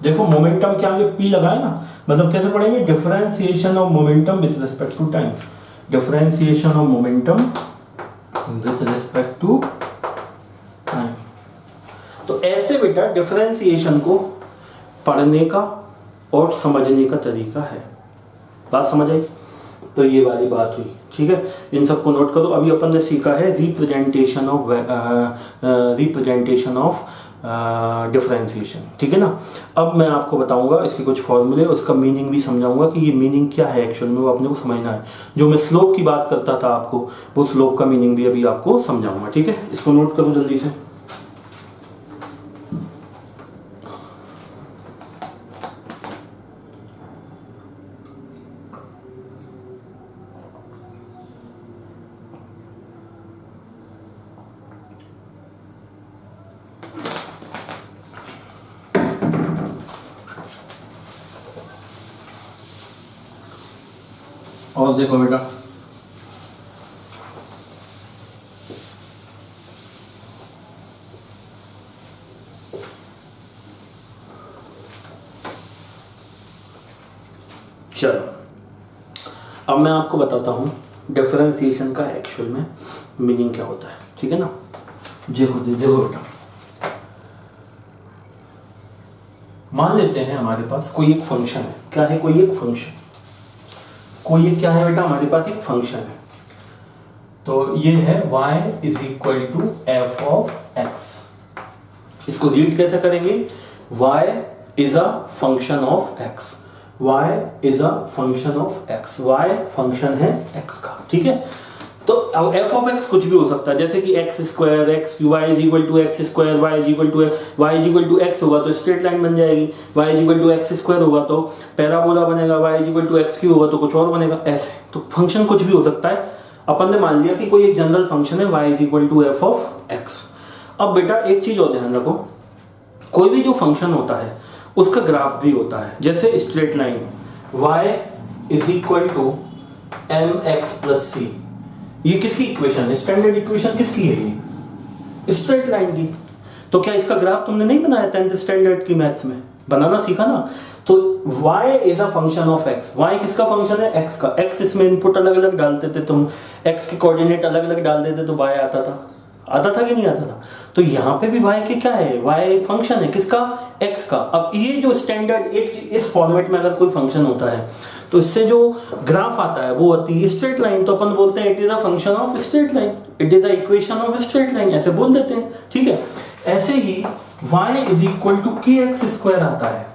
S1: देखो मोमेंटम के आगे p लगाए ना, मतलब कैसे पढ़ेंगे, differentiation of momentum with respect to time, differentiation of momentum with respect to time. तो ऐसे बेटा डिफरेंशिएशन को पढ़ने का और समझने का तरीका है। बात समझ आई? तो ये वाली बात हुई, ठीक है, इन सबको नोट करो। अभी अपन ने सीखा है रिप्रेजेंटेशन ऑफ डिफरेंशिएशन, ठीक है ना। अब मैं आपको बताऊंगा इसके कुछ फॉर्मूले, उसका मीनिंग भी समझाऊंगा कि ये मीनिंग क्या है एक्चुअल में, वो अपने को समझना है। जो मैं स्लोप की बात करता था आपको, वो स्लोप का मीनिंग भी अभी आपको समझाऊंगा, ठीक है। इसको नोट करो जल्दी से। और देखो बेटा, चलो अब मैं आपको बताता हूं डिफरेंशिएशन का एक्चुअल में मीनिंग क्या होता है, ठीक है ना। देखो बेटा, मान लेते हैं हमारे पास कोई एक फंक्शन है। क्या है? कोई एक फंक्शन, कोई एक क्या है बेटा, हमारे पास एक फंक्शन है। तो ये है y is equal to f of x. इसको रीड कैसे करेंगे, y is a function of x, y is a function of x, y function है x का, ठीक है। तो अब एफ ऑफ एक्स कुछ भी हो सकता है, जैसे कि x square x cube, y is equal to x square, y is equal to x होगा तो स्ट्रेट लाइन बन जाएगी, y is equal to x square होगा तो पैराबोला बनेगा, y is equal to x cube होगा तो कुछ और बनेगा, ऐसे। तो फंक्शन कुछ भी हो सकता है। अपन ने मान लिया कि कोई एक जनरल फंक्शन है y is equal to f of x. अब बेटा एक चीज और ध्यान रखो, कोई भी जो फंक्शन होता है उसका ग्राफ भी होता है। जैसे straight line y is equal to m x plus c, ये किसकी इक्वेशन है, स्टैंडर्ड इक्वेशन किसकी है, ये स्ट्रेट लाइन की। तो क्या इसका ग्राफ तुमने नहीं बनाया 10th स्टैंडर्ड की मैथ्स में, बनाना सीखा ना। तो y is a function of x, y किसका फंक्शन है, x का। x इसमें इनपुट अलग अलग डालते थे तुम, x के कोऑर्डिनेट अलग अलग डाल देते तो y आता था कि नहीं आता था। तो यहाँ पे भी y के क्या है, y फंक्शन है किसका, x का। अब ये जो स्टैंडर्ड एक इस फॉर्मेट में अगर कोई फंक्शन होता है तो इससे जो ग्राफ आता है वो होती है स्ट्रेट लाइन। तो अपन बोलते हैं it is a function of straight line, it is a equation of straight line, ऐसे बोल देते हैं, ठीक है। ऐसे ही y इज इक्वल टू के एक्स स्क्वायर आता है।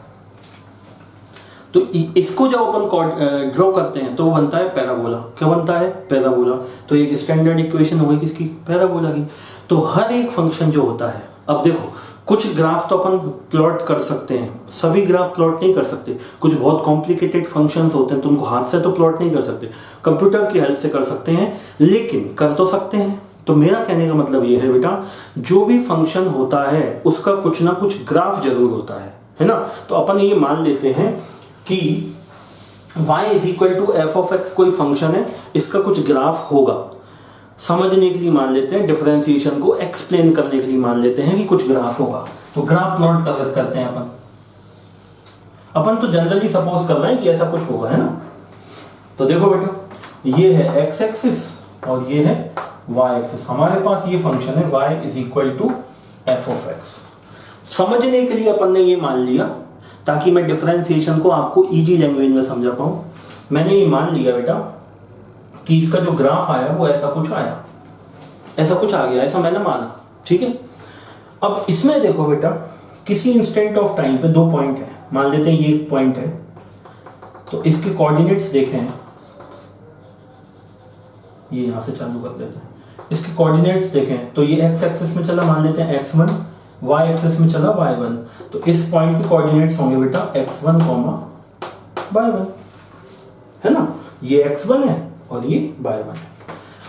S1: तो इसको जब अपन ड्रॉ करते हैं तो वो बनता है पैराबोला। क्या बनता है, पैराबोला। तो एक स्टैंडर्ड इक्वेशन हो गई किसकी, पैराबोला की। तो हर एक फंक्शन जो होता है, अब देखो कुछ ग्राफ तो अपन प्लॉट कर सकते हैं, सभी ग्राफ प्लॉट नहीं कर सकते। कुछ बहुत कॉम्प्लिकेटेड फंक्शंस होते हैं तो उनको हाथ से तो प्लॉट नहीं कर सकते, कंप्यूटर की हेल्प से कर सकते हैं, लेकिन कर तो सकते हैं। तो मेरा कहने का मतलब ये है बेटा, जो भी फंक्शन होता है उसका कुछ ना कुछ ग्राफ जरूर होता है ना। तो अपन ये मान लेते हैं कि y is equal to f of x कोई फंक्शन है, इसका कुछ ग्राफ होगा। समझने के लिए मान लेते हैं, डिफरेंशिएशन को एक्सप्लेन करने के लिए मान लेते हैं कि कुछ ग्राफ होगा। तो ग्राफ प्लॉट करते हैं अपन तो जनरली सपोज कर रहे हैं कि ऐसा कुछ होगा, है ना। तो देखो बेटा, ये है x एक्सिस और ये है y एक्सिस। हमारे पास ये फंक्शन है y is equal to f of x. समझने के लिए अपन ने ये मान लिया ताकि मैं डिफरेंशिएशन को आपको इजी लैंग्वेज में समझा पाऊं। मैंने ये मान लिया बेटा कि इसका जो ग्राफ आया वो ऐसा कुछ आया, ऐसा कुछ आ गया, ऐसा मैंने माना, ठीक है। अब इसमें देखो बेटा, किसी इंस्टेंट ऑफ टाइम पे दो पॉइंट है, मान लेते हैं ये एक पॉइंट है, तो इसके कोऑर्डिनेट्स देखें, ये यहां से चालू कर देते हैं। इसके कोऑर्डिनेट्स देखें तो ये x एक्सिस में चला, मान लेते हैं x1, y एक्सिस में चला y1, तो इस पॉइंट के कोऑर्डिनेट्स होंगे बेटा x1, y1, है ना। ये x1 है और ये y1 है।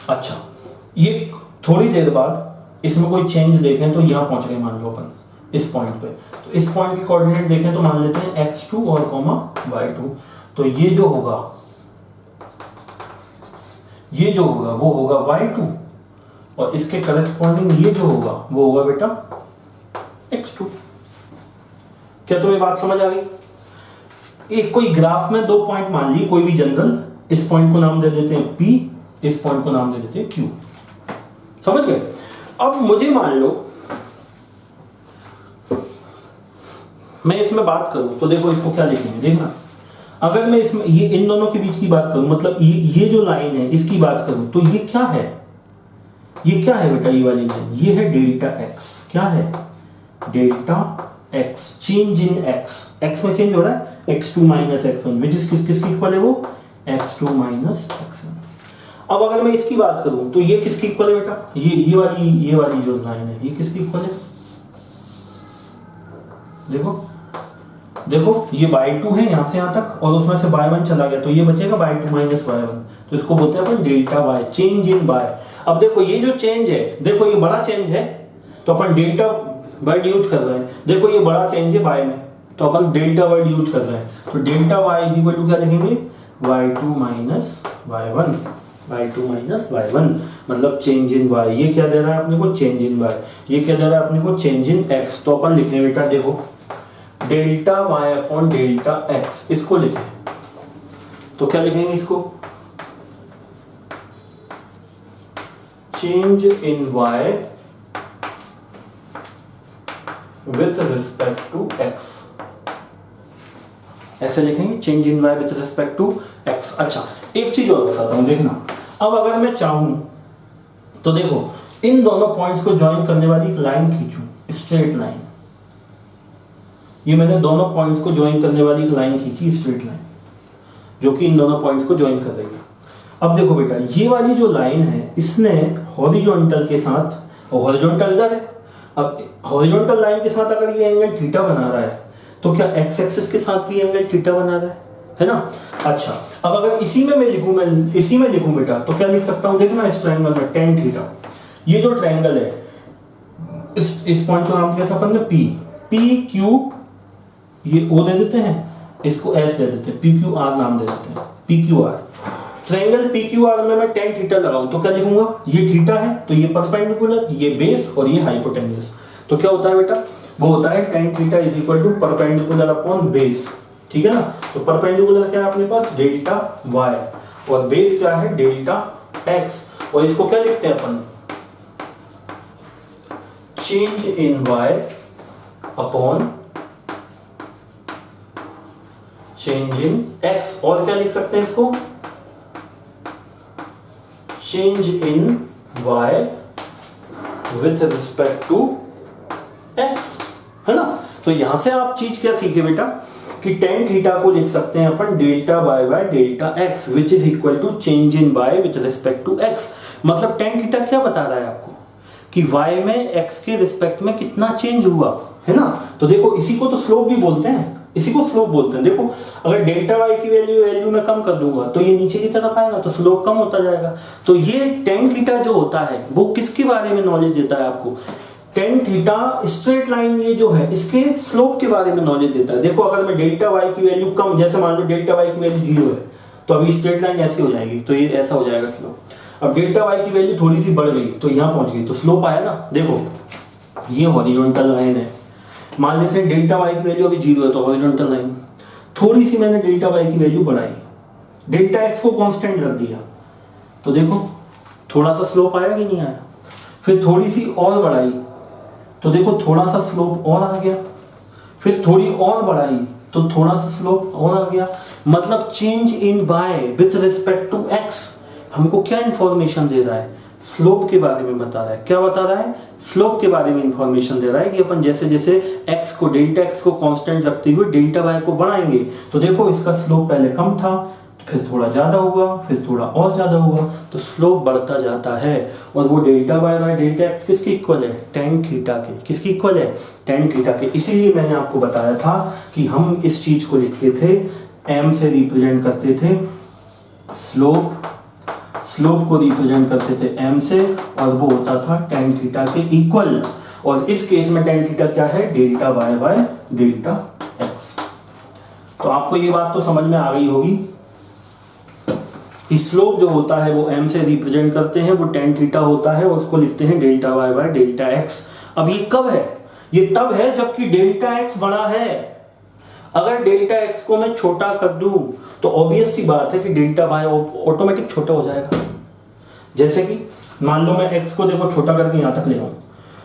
S1: अच्छा, ये थोड़ी देर बाद इसमें कोई चेंज देखें तो यहां पहुंच गए मान लो अपन इस पॉइंट पे, तो इस पॉइंट के कोऑर्डिनेट देखें तो मान लेते हैं x2 और y2, तो ये जो होगा वो होगा y2 और इसके करस्पॉन्डिंग ये जो होगा वो होगा बेटा x2। क्या तुम्हें बात समझ आ गई? एक कोई ग्राफ में 2 पॉइंट मान ली, कोई भी जनरल, इस पॉइंट को नाम दे देते हैं P, इस पॉइंट को नाम दे देते हैं Q। समझ गए? अब मुझे मान लो मैं इसमें बात करूं तो देखो इसको क्या लिखेंगे, देखना। अगर मैं इसमें ये इन दोनों के बीच की बात करूं, मतलब ये जो लाइन है इसकी बात करूं, तो ये क्या है? ये क्या है बेटा? ये वाली लाइन ये है डेल्टा एक्स। क्या है? Delta x, change in x, x में चेंज हो रहा है, x2 minus x1, which is किसकी इक्वल है? वो x2 माइनस x1। अब अगर मैं इसकी बात करूं तो ये किसकी इक्वल है बेटा? ये वाली जो लाइन है ये किसकी इक्वल है? देखो ये y2 है यहां से यहां तक और उसमें से y1 चला गया, तो ये बचेगा y2 माइनस y1, तो इसको बोलते हैं अपन delta y, change in y। अब देखो ये जो चेंज है, देखो ये बड़ा चेंज है तो अपन डेल्टा वर्ड यूज कर रहे हैं। देखो ये बड़ा चेंज है y में, तो अपन डेल्टा वर्ड यूज कर रहे हैं, तो delta y is equal to क्या लिखेंगे? y2 minus y1, y2 minus y1, मतलब चेंज इन y। ये क्या दे रहा है अपने को? Change in y। ये क्या दे रहा है अपने को? Change in x। तो अपन लिखेंगे बेटा, देखो delta y upon delta x, इसको लिखें तो क्या लिखेंगे इसको? Change in y with respect to x, ऐसे लिखेंगे, change in y with respect to x। अच्छा, एक चीज और बताता हूं, देखना। अब अगर मैं चाहूं तो देखो इन दोनों पॉइंट्स को ज्वाइन करने वाली एक लाइन खींचूं, स्ट्रेट लाइन। ये मैंने दोनों पॉइंट्स को ज्वाइन करने वाली एक लाइन खींची, स्ट्रेट लाइन, जो कि इन दोनों पॉइंट्स को ज्वाइन कर रही है। अब देखो बेटा, ये वाली जो लाइन है इसने हॉरिजॉन्टल के साथ, हॉरिजॉन्टल इधर है, अब हॉरिजॉन्टल लाइन के साथ अगर ये एंगल थीटा बना रहा है तो क्या एक्स एक्सिस के साथ भी एंगल थीटा बना रहा है ना। अच्छा, अब अगर इसी में मैं लिखूं बेटा तो क्या लिख सकता हूं? देखना इस ट्रायंगल में टेन थीटा, ये जो ट्रायंगल है इस पॉइंट को नाम दिया था अपन ने पी क्यू, ये ओ दे देते हैं, इसको एस दे देते हैं, पी क्यू आर नाम दे देते हैं, P Q R. Triangle P Q R में मैं टेन थीटा लगाऊं तो क्या लिखूंगा? ये थीटा है तो ये परपेंडिकुलर, ये बेस और ये हाइपोटेन्यूज, तो क्या होता है बेटा? वो होता है tan theta is equal to perpendicular upon base. ठीक है ना। तो परपेंडिकुलर क्या है अपने पास? डेल्टा वाई, और बेस क्या है? Delta x. और इसको क्या लिखते हैं अपन? Change in y upon change in x. और क्या लिख सकते हैं इसको? Change in y with respect to x, है ना। तो यहां से आप चीज क्या सीखे बेटा कि टेन थीटा को लिख सकते हैं अपन delta y by delta x which is equal to change in y with respect to x. मतलब टेन थीटा क्या बता रहा है आपको कि y में x के रिस्पेक्ट में कितना चेंज हुआ, है ना। तो देखो इसी को तो स्लोप भी बोलते हैं, इसी को स्लोप बोलते हैं। देखो अगर डेल्टा y की वैल्यू में कम कर दूंगा तो ये नीचे की तरफ आएगा तो स्लोप कम होता जाएगा। तो ये टेन थीटा जो होता है वो किसके बारे में नॉलेज देता है आपको? टेन थीटा स्ट्रेट लाइन ये जो है इसके स्लोप के बारे में नॉलेज देता है। देखो अगर मैं डेल्टा y की वैल्यू कम, जैसे मान लो डेल्टा y की वैल्यू 0 है तो अभी स्ट्रेट लाइन ऐसी हो जाएगी, तो ये ऐसा हो जाएगा स्लोप। अब डेल्टा y की वैल्यू थोड़ी सी बढ़ गई तो यहां पहुंच गई तो स्लोप आया ना। देखो ये हॉरिजॉन्टल लाइन है, मान लेते हैं डेल्टा y की वैल्यू अभी 0 है तो हॉरिजॉन्टल लाइन, थोड़ी सी मैंने डेल्टा y की वैल्यू बढ़ाई, डेल्टा x को कांस्टेंट रख दिया तो देखो थोड़ा सा स्लोप आया कि नहीं आया। फिर थोड़ी सी और बढ़ाई तो देखो थोड़ा सा स्लोप और आ गया, फिर थोड़ी और बढ़ाई तो थोड़ा सा स्लोप और आ गया। मतलब change in y with respect to x हमको क्या इंफॉर्मेशन दे रहा है? स्लोप के बारे में बता रहा है। क्या बता रहा है? स्लोप के बारे में इंफॉर्मेशन दे रहा है कि अपन जैसे जैसे x को डेल्टा x को कांस्टेंट रखते हुए डेल्टा y को बढ़ाएंगे तो देखो इसका स्लोप पहले कम था फिर थोड़ा ज़्यादा हुआ, फिर थोड़ा और ज़्यादा हुआ, तो स्लोप बढ़ता जाता है। और वो delta y by delta x किसके इक्वल है? टेन थीटा के। किसकी इक्वल है? टेन थीटा के। इसीलिए मैंने आपको बताया था कि हम इस चीज़ को लिखते थे, एम से रिप्रेजेंट करते थे स्लोप, स्लोप को रिप्रेजेंट करते थे एम से, और वो होता था टेन थीटा के इक्वल। और इस केस में टेन थीटा क्या है? Delta y by delta x. तो आपको ये बात तो समझ में आ गई होगी कि स्लोप जो होता है वो m से रिप्रेजेंट करते हैं, वो टेन थीटा होता है और उसको लिखते हैं delta y by delta x. अब ये कब है? ये तब है जबकि डेल्टा एक्स बड़ा है। अगर डेल्टा एक्स को मैं छोटा कर दूं तो ऑब्वियस सी बात है कि डेल्टा वाई ऑटोमेटिक छोटा हो जाएगा। जैसे कि मान लो मैं एक्स को देखो छोटा करके यहां तक ले आऊं,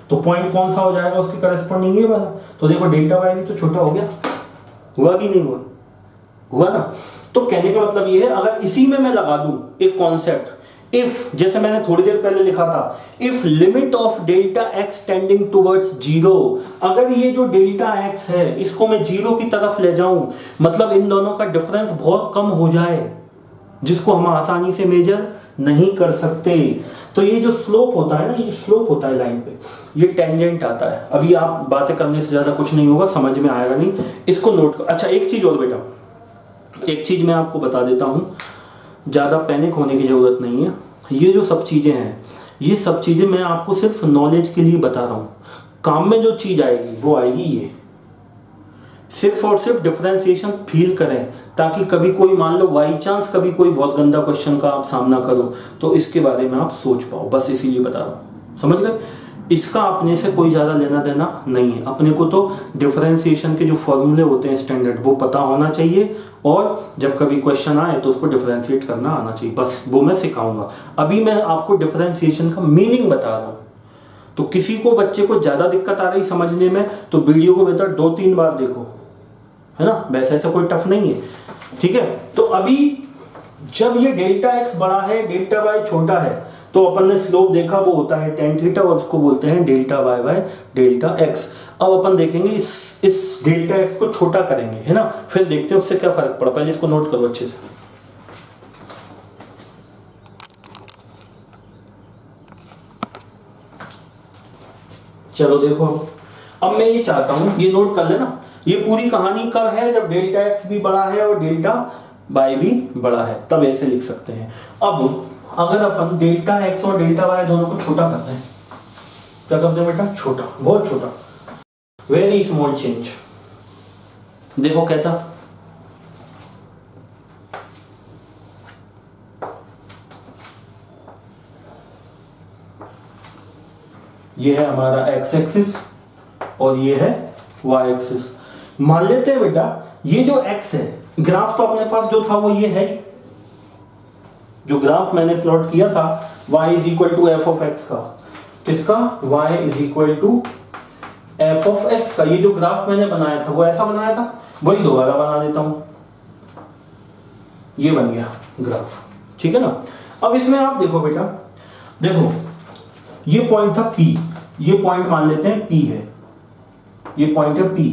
S1: तो पॉइंट कौन सा हो जाएगा उसके करस्पॉन्डिंग ये वाला। तो देखो डेल्टा वाई भी तो छोटा हो गया, हुआ कि नहीं हुआ? हुआ ना। तो कहने का मतलब ये है, अगर इसी में मैं लगा दूं एक कॉन्सेप्ट, इफ, जैसे मैंने थोड़ी देर पहले लिखा था, if limit of delta x tending towards zero, अगर ये जो डेल्टा एक्स है इसको मैं जीरो की तरफ ले जाऊं, मतलब इन दोनों का डिफरेंस बहुत कम हो जाए जिसको हम आसानी से मेजर नहीं कर सकते, तो ये जो स्लोप होता है ना, ये जो स्लोप होता है लाइन पे, ये टेंजेंट आता है। अभी आप बातें करने से ज्यादा कुछ नहीं होगा, समझ में आएगा नहीं, इसको नोट कर। अच्छा एक चीज और बेटा, एक चीज मैं आपको बता देता हूं, ज्यादा पैनिक होने की जरूरत नहीं है। ये जो सब चीजें हैं, ये सब चीजें मैं आपको सिर्फ नॉलेज के लिए बता रहा हूं। काम में जो चीज आएगी वो आएगी ये, सिर्फ और सिर्फ डिफरेंशिएशन फील करें, ताकि कभी कोई मान लो बाई चांस कभी कोई बहुत गंदा क्वेश्चन का आप सामना करो तो इसके बारे में आप सोच पाओ, बस इसीलिए बता रहा हूं। समझ गए? इसका अपने से कोई ज्यादा लेना देना नहीं है। अपने को तो डिफरेंशिएशन के जो फॉर्मूले होते हैं स्टैंडर्ड, वो पता होना चाहिए, और जब कभी क्वेश्चन आए तो उसको डिफरेंशिएट करना आना चाहिए, बस वो मैं सिखाऊंगा। अभी मैं आपको डिफरेंशिएशन का मीनिंग बता रहा हूं। तो किसी को, बच्चे को ज्यादा दिक्कत आ रही समझने में, तो वीडियो को बेहतर 2-3 बार देखो, है ना। वैसे ऐसा कोई टफ नहीं है, ठीक है। तो अभी जब ये डेल्टा एक्स बड़ा है, डेल्टा वाई छोटा है, तो अपन ने स्लोप देखा, वो होता है टेन थीटा, और उसको बोलते हैं delta y by delta x. अब अपन देखेंगे इस डेल्टा एक्स को छोटा करेंगे, है ना, फिर देखते हैं उससे क्या फर्क पड़ा। पहले इसको नोट करो अच्छे से। चलो देखो, अब मैं ये चाहता हूं, ये नोट कर लेना, ये पूरी कहानी कब है? जब डेल्टा एक्स भी बड़ा है और डेल्टा वाई भी बड़ा है, तब ऐसे लिख सकते हैं। अब अगर अपन डेल्टा एक्स और डेल्टा वाई दोनों को छोटा करते हैं, क्या करते हैं बेटा? छोटा, बहुत छोटा, वेरी स्मॉल चेंज। देखो कैसा, ये है हमारा एक्स एक्सिस और ये है वाई एक्सिस। मान लेते हैं बेटा ये जो एक्स है, ग्राफ तो अपने पास जो था वो ये है, जो ग्राफ मैंने प्लॉट किया था y is equal to f of x का, किसका? y is equal to f of x का। ये जो ग्राफ मैंने बनाया था वो ऐसा बनाया था, वही दोबारा बना देता हूं, ये बन गया ग्राफ, ठीक है ना। अब इसमें आप देखो बेटा, देखो ये पॉइंट था P, ये पॉइंट मान लेते हैं P है, ये पॉइंट है P,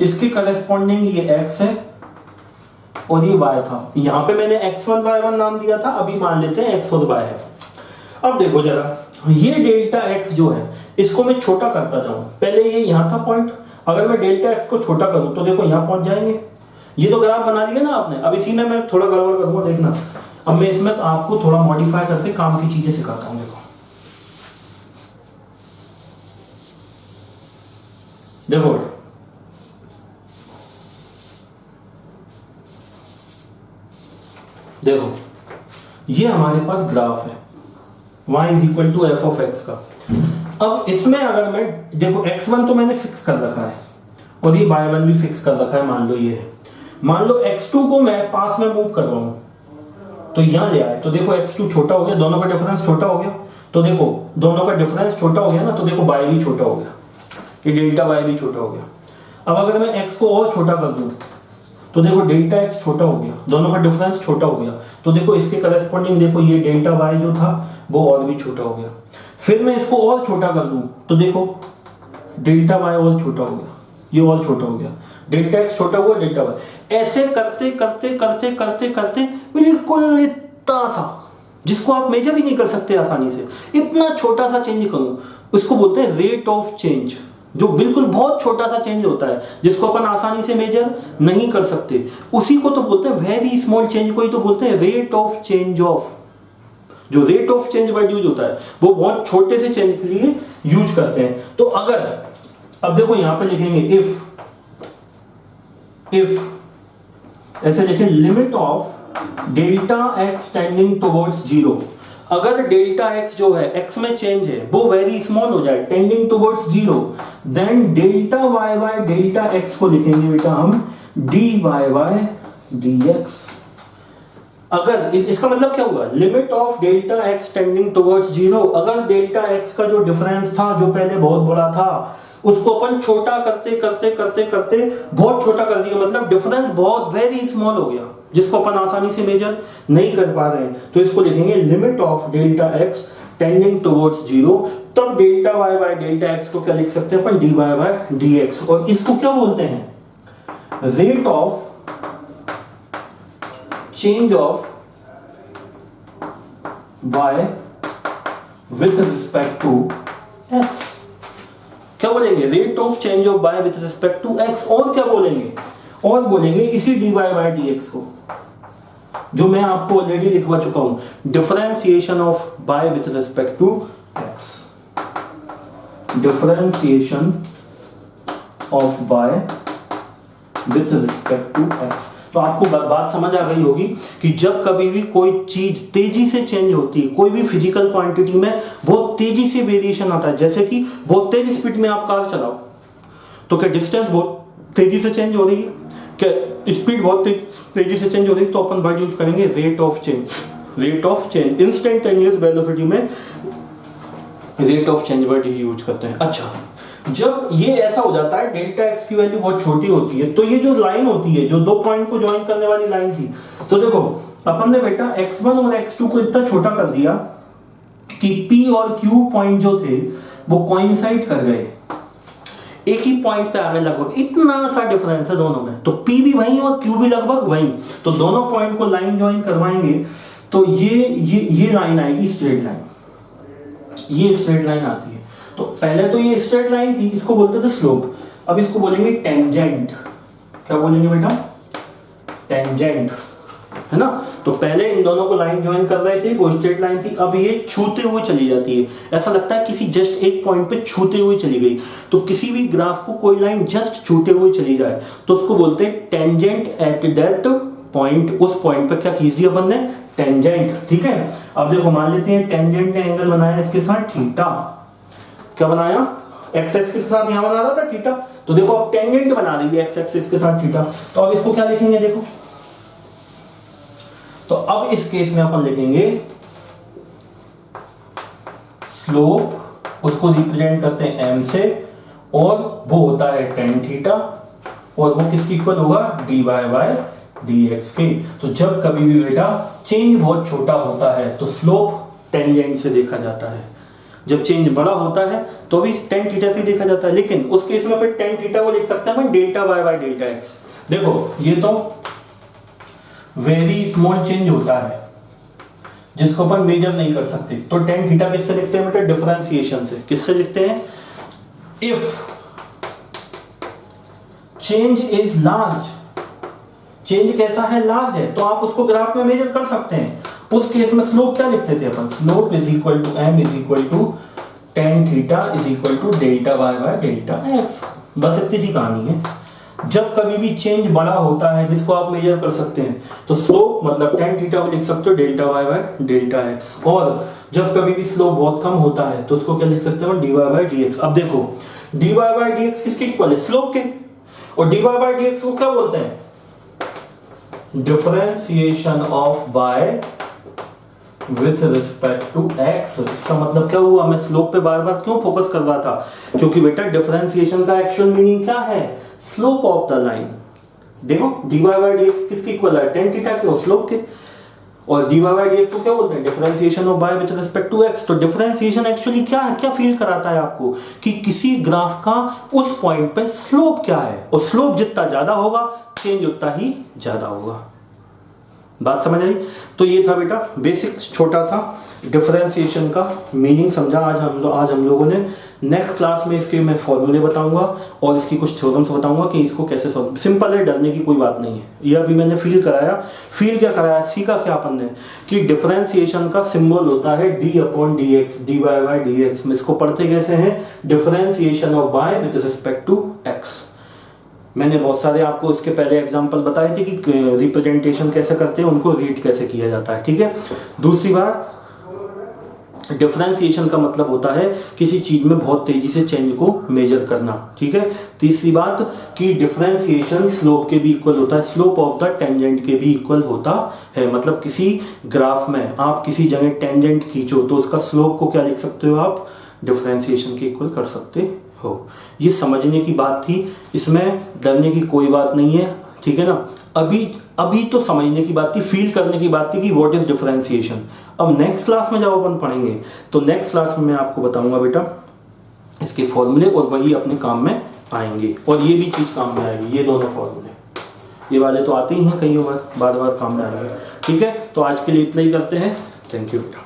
S1: इसके करेस्पॉन्डिंग ये x है और ये y था। यहां पे मैंने x1 y1 नाम दिया था, अभी मान लेते हैं x और y है। अब देखो जरा, ये डेल्टा x जो है इसको मैं छोटा करता जाऊं, पहले ये यहां था पॉइंट, अगर मैं डेल्टा x को छोटा करूं तो देखो यहां पहुंच जाएंगे। ये तो ग्राफ बना लिया ना आपने, अब इसी में मैं थोड़ा गड़बड़ करूंगा, देखना। अब मैं इसमें आपको थोड़ा मॉडिफाई करके काम की चीजें सिखाता हूं। देखो देखो ये हमारे पास ग्राफ है y is equal to f of x का। अब इसमें अगर मैं देखो x1 तो मैंने फिक्स कर रखा है और ये y1 भी फिक्स कर रखा है, मान लो ये है। मान लो x2 को मैं पास में मूव करवाऊं तो यहां ले आए, तो देखो x2 छोटा हो गया, दोनों का डिफरेंस छोटा हो गया, तो देखो दोनों का डिफरेंस छोटा हो गया ना, तो देखो y भी छोटा हो गया, ये डेल्टा y भी छोटा हो गया। अब अगर मैं x को और छोटा कर दूं तो देखो डेल्टा x छोटा हो गया, दोनों का डिफरेंस छोटा हो गया, तो देखो इसके करस्पॉन्डिंग देखो ये डेल्टा y जो था वो और भी छोटा हो गया। फिर मैं इसको और छोटा कर दूं तो देखो डेल्टा y और छोटा हो गया, ये और छोटा हो गया, डेल्टा x छोटा हुआ, डेल्टा y। ऐसे करते करते करते करते करते बिल्कुल इतना सा, जिसको आप मेजर ही नहीं कर सकते आसानी से, इतना छोटा सा चेंज करूं, उसको बोलते हैं रेट ऑफ चेंज। जो बिल्कुल बहुत छोटा सा चेंज होता है जिसको अपन आसानी से मेजर नहीं कर सकते, उसी को तो बोलते हैं वेरी स्मॉल चेंज, को ही तो बोलते हैं रेट ऑफ चेंज ऑफ। जो rate of change word use होता है वो बहुत छोटे से चेंज के लिए यूज करते हैं। तो अगर अब देखो यहां पे लिखेंगे इफ ऐसे लिखें limit of delta x tending towards zero. अगर डेल्टा एक्स जो है एक्स में चेंज है वो वेरी स्मॉल हो जाए tending towards zero, then delta y by delta x को लिखेंगे बेटा हम d y by d x. अगर इसका मतलब क्या हुआ, limit of delta x tending towards zero. अगर डेल्टा एक्स का जो डिफरेंस था जो पहले बहुत बड़ा था उसको अपन छोटा करते करते करते करते बहुत छोटा कर दिया, मतलब डिफरेंस बहुत वेरी स्मॉल हो गया जिसको अपन आसानी से मेजर नहीं कर पा रहे हैं, तो इसको लिखेंगे limit of delta x tending towards zero. तब delta y by delta x को क्या लिख सकते हैं अपन, d y by d x. और इसको क्या बोलते हैं, rate of change of y with respect to x। क्या बोलेंगे, rate of change of y with respect to x। और क्या बोलेंगे, और बोलेंगे इसी dy by dx को जो मैं आपको ऑलरेडी लिखवा चुका हूं, differentiation of y with respect to x, differentiation of y with respect to x। तो आपको बात समझ आ गई होगी कि जब कभी भी कोई चीज तेजी से चेंज होती है, कोई भी फिजिकल क्वांटिटी में बहुत तेजी से वेरिएशन आता है, जैसे कि बहुत तेज स्पीड में आप कार चलाओ तो क्या डिस्टेंस बहुत तेजी से चेंज हो रही है, क्या स्पीड बहुत तेजी से चेंज हो रही है, तो अपन वर्ड यूज करेंगे rate of change. Rate of change instantaneous velocity में रेट ऑफ चेंज वर्ड ही यूज करते हैं। अच्छा, जब ये ऐसा हो जाता है डेल्टा एक्स की वैल्यू बहुत छोटी होती है, तो ये जो लाइन होती है जो दो पॉइंट को ज्वाइन करने वाली लाइन थी, तो देखो अपन ने बेटा x1 और x2 को इतना छोटा कर दिया कि p और q पॉइंट जो थे वो कोइंसाइड कर गए, एक ही पॉइंट पे आ गए लगभग, इतना सा डिफरेंस है दोनों में, तो p भी वही और q भी लगभग वही, तो दोनों पॉइंट को लाइन ज्वाइन करवाएंगे तो ये लाइन आएगी स्ट्रेट लाइन, ये स्ट्रेट लाइन आती है। तो पहले तो ये स्ट्रेट लाइन थी, इसको बोलते थे स्लोप, अब इसको बोलेंगे टेंजेंट। क्या बोलेंगे बेटा, टेंजेंट, है ना। तो पहले इन दोनों को लाइन ज्वाइन कर रहे थे, वो स्ट्रेट लाइन थी, अब ये छूते हुए चली जाती है, ऐसा लगता है किसी जस्ट एक पॉइंट पे छूते हुए चली गई। तो किसी भी ग्राफ को कोई लाइन जस्ट छूते हुए चली जाए तो उसको बोलते हैं टेंजेंट एट दैट पॉइंट। उस पॉइंट पे क्या खींच दिया अपन ने, टेंजेंट, ठीक है। अब देखो मान लेते हैं टेंजेंट ने एंगल बनाया इसके साथ थीटा, क्या बनाया, एक्स एक्सिस के साथ यहां बना रहा था थीटा, तो देखो अब टेंजेंट बना रही है एक्स एक्सिस के साथ थीटा, तो अब इसको क्या लिखेंगे, देखो तो अब इस केस में अपन लिखेंगे स्लोप, उसको रिप्रेजेंट करते हैं m से, और वो होता है tan थीटा, और वो किसकी इक्वल होगा, dy बाय dx के। तो जब कभी भी बेटा चेंज बहुत छोटा होता है तो स्लोप टेंजेंट से देखा जाता है, जब चेंज बड़ा होता है तो भी tan थीटा से देखा जाता है, लेकिन उस केस में फिर tan थीटा को लिख सकते हैं delta y by delta x। देखो ये तो वेरी स्मॉल चेंज होता है जिसको अपन मेजर नहीं कर सकते, तो tan थीटा किससे लिखते हैं बेटा, डिफरेंशिएशन से। किससे लिखते हैं, if change is large, change कैसा है, लार्ज है, तो आप उसको ग्राफ में मेजर कर सकते हैं। उस केस में स्लोप क्या लिखते थे अपन, slope is equal to m is equal to tan theta is equal to delta y by delta x। बस इतनी सी कहानी है। जब कभी भी चेंज बड़ा होता है जिसको आप मेजर कर सकते हैं तो स्लोप मतलब tan थीटा को लिख सकते हो delta y by delta x, और जब कभी भी स्लोप बहुत कम होता है तो उसको क्या लिख सकते हैं, dy बाय dx। अब देखो dy बाय dx किसके इक्वल है, स्लोप के, और dy बाय dx को क्या बोलते हैं, differentiation of y with respect to x। इसका मतलब क्या हुआ, मैं स्लोप पे बार बार क्यों फोकस कर रहा था, क्योंकि बेटा डिफरेंशिएशन का एक्चुअल मीनिंग क्या है, स्लोप ऑफ द लाइन। देखो dy बाय dx किसके इक्वल है, tan थीटा के, और स्लोप के। और dy बाई dx को क्या बोलते हैं, differentiation of y with respect to x। तो डिफरेंशिएशन एक्चुअली क्या है, क्या फील कराता है आपको कि किसी ग्राफ का उस पॉइंट पे स्लोप क्या है, और स्लोप जितना ज्यादा होगा चेंज उतना ही ज्यादा होगा। बात समझ आई? तो ये था बेटा बेसिक छोटा सा डिफरेंशिएशन का मीनिंग समझा आज हम लोगों ने। नेक्स्ट क्लास में इसके मैं फॉर्मूले बताऊंगा और इसकी कुछ थ्योरम्स बताऊंगा कि इसको कैसे सॉल्व। सिंपल है, डरने की कोई बात नहीं है। ये अभी मैंने फील क्या कराया, सीखा क्या अपन ने कि डिफरेंशिएशन का सिंबल होता है d upon dx, dy by dx में इसको पढ़ते कैसे हैं, differentiation of y with respect to x। मैंने बहुत सारे आपको इसके पहले एग्जांपल बताए थे कि रिप्रेजेंटेशन कैसे करते हैं, उनको रीड कैसे किया जाता है, ठीक है। दूसरी बात, डिफरेंशिएशन का मतलब होता है किसी चीज में बहुत तेजी से चेंज को मेजर करना, ठीक है। तीसरी बात कि डिफरेंशिएशन स्लोप के भी इक्वल होता है, स्लोप ऑफ द टेंजेंट के भी इक्वल होता है। मतलब किसी ग्राफ में आप किसी जगह टेंजेंट खींचो तो उसका स्लोप को क्या लिख सकते हो आप, डिफरेंशिएशन के इक्वल कर सकते हो। ये समझने की बात थी, इसमें डरने की कोई बात नहीं है, ठीक है ना। अभी तो समझने की बात थी, फील करने की बात थी कि व्हाट इज डिफरेंशिएशन। अब नेक्स्ट क्लास में जब अपन पढ़ेंगे तो नेक्स्ट क्लास में मैं आपको बताऊंगा बेटा इसके फॉर्मूले, और वही अपने काम में आएंगे, और ये भी चीज काम में आएगी। ये दोनों फॉर्मूले, ये वाले तो आते ही हैं, कई बार काम में आएंगे, ठीक है। तो आज के लिए इतना ही करते हैं। थैंक यू बेटा।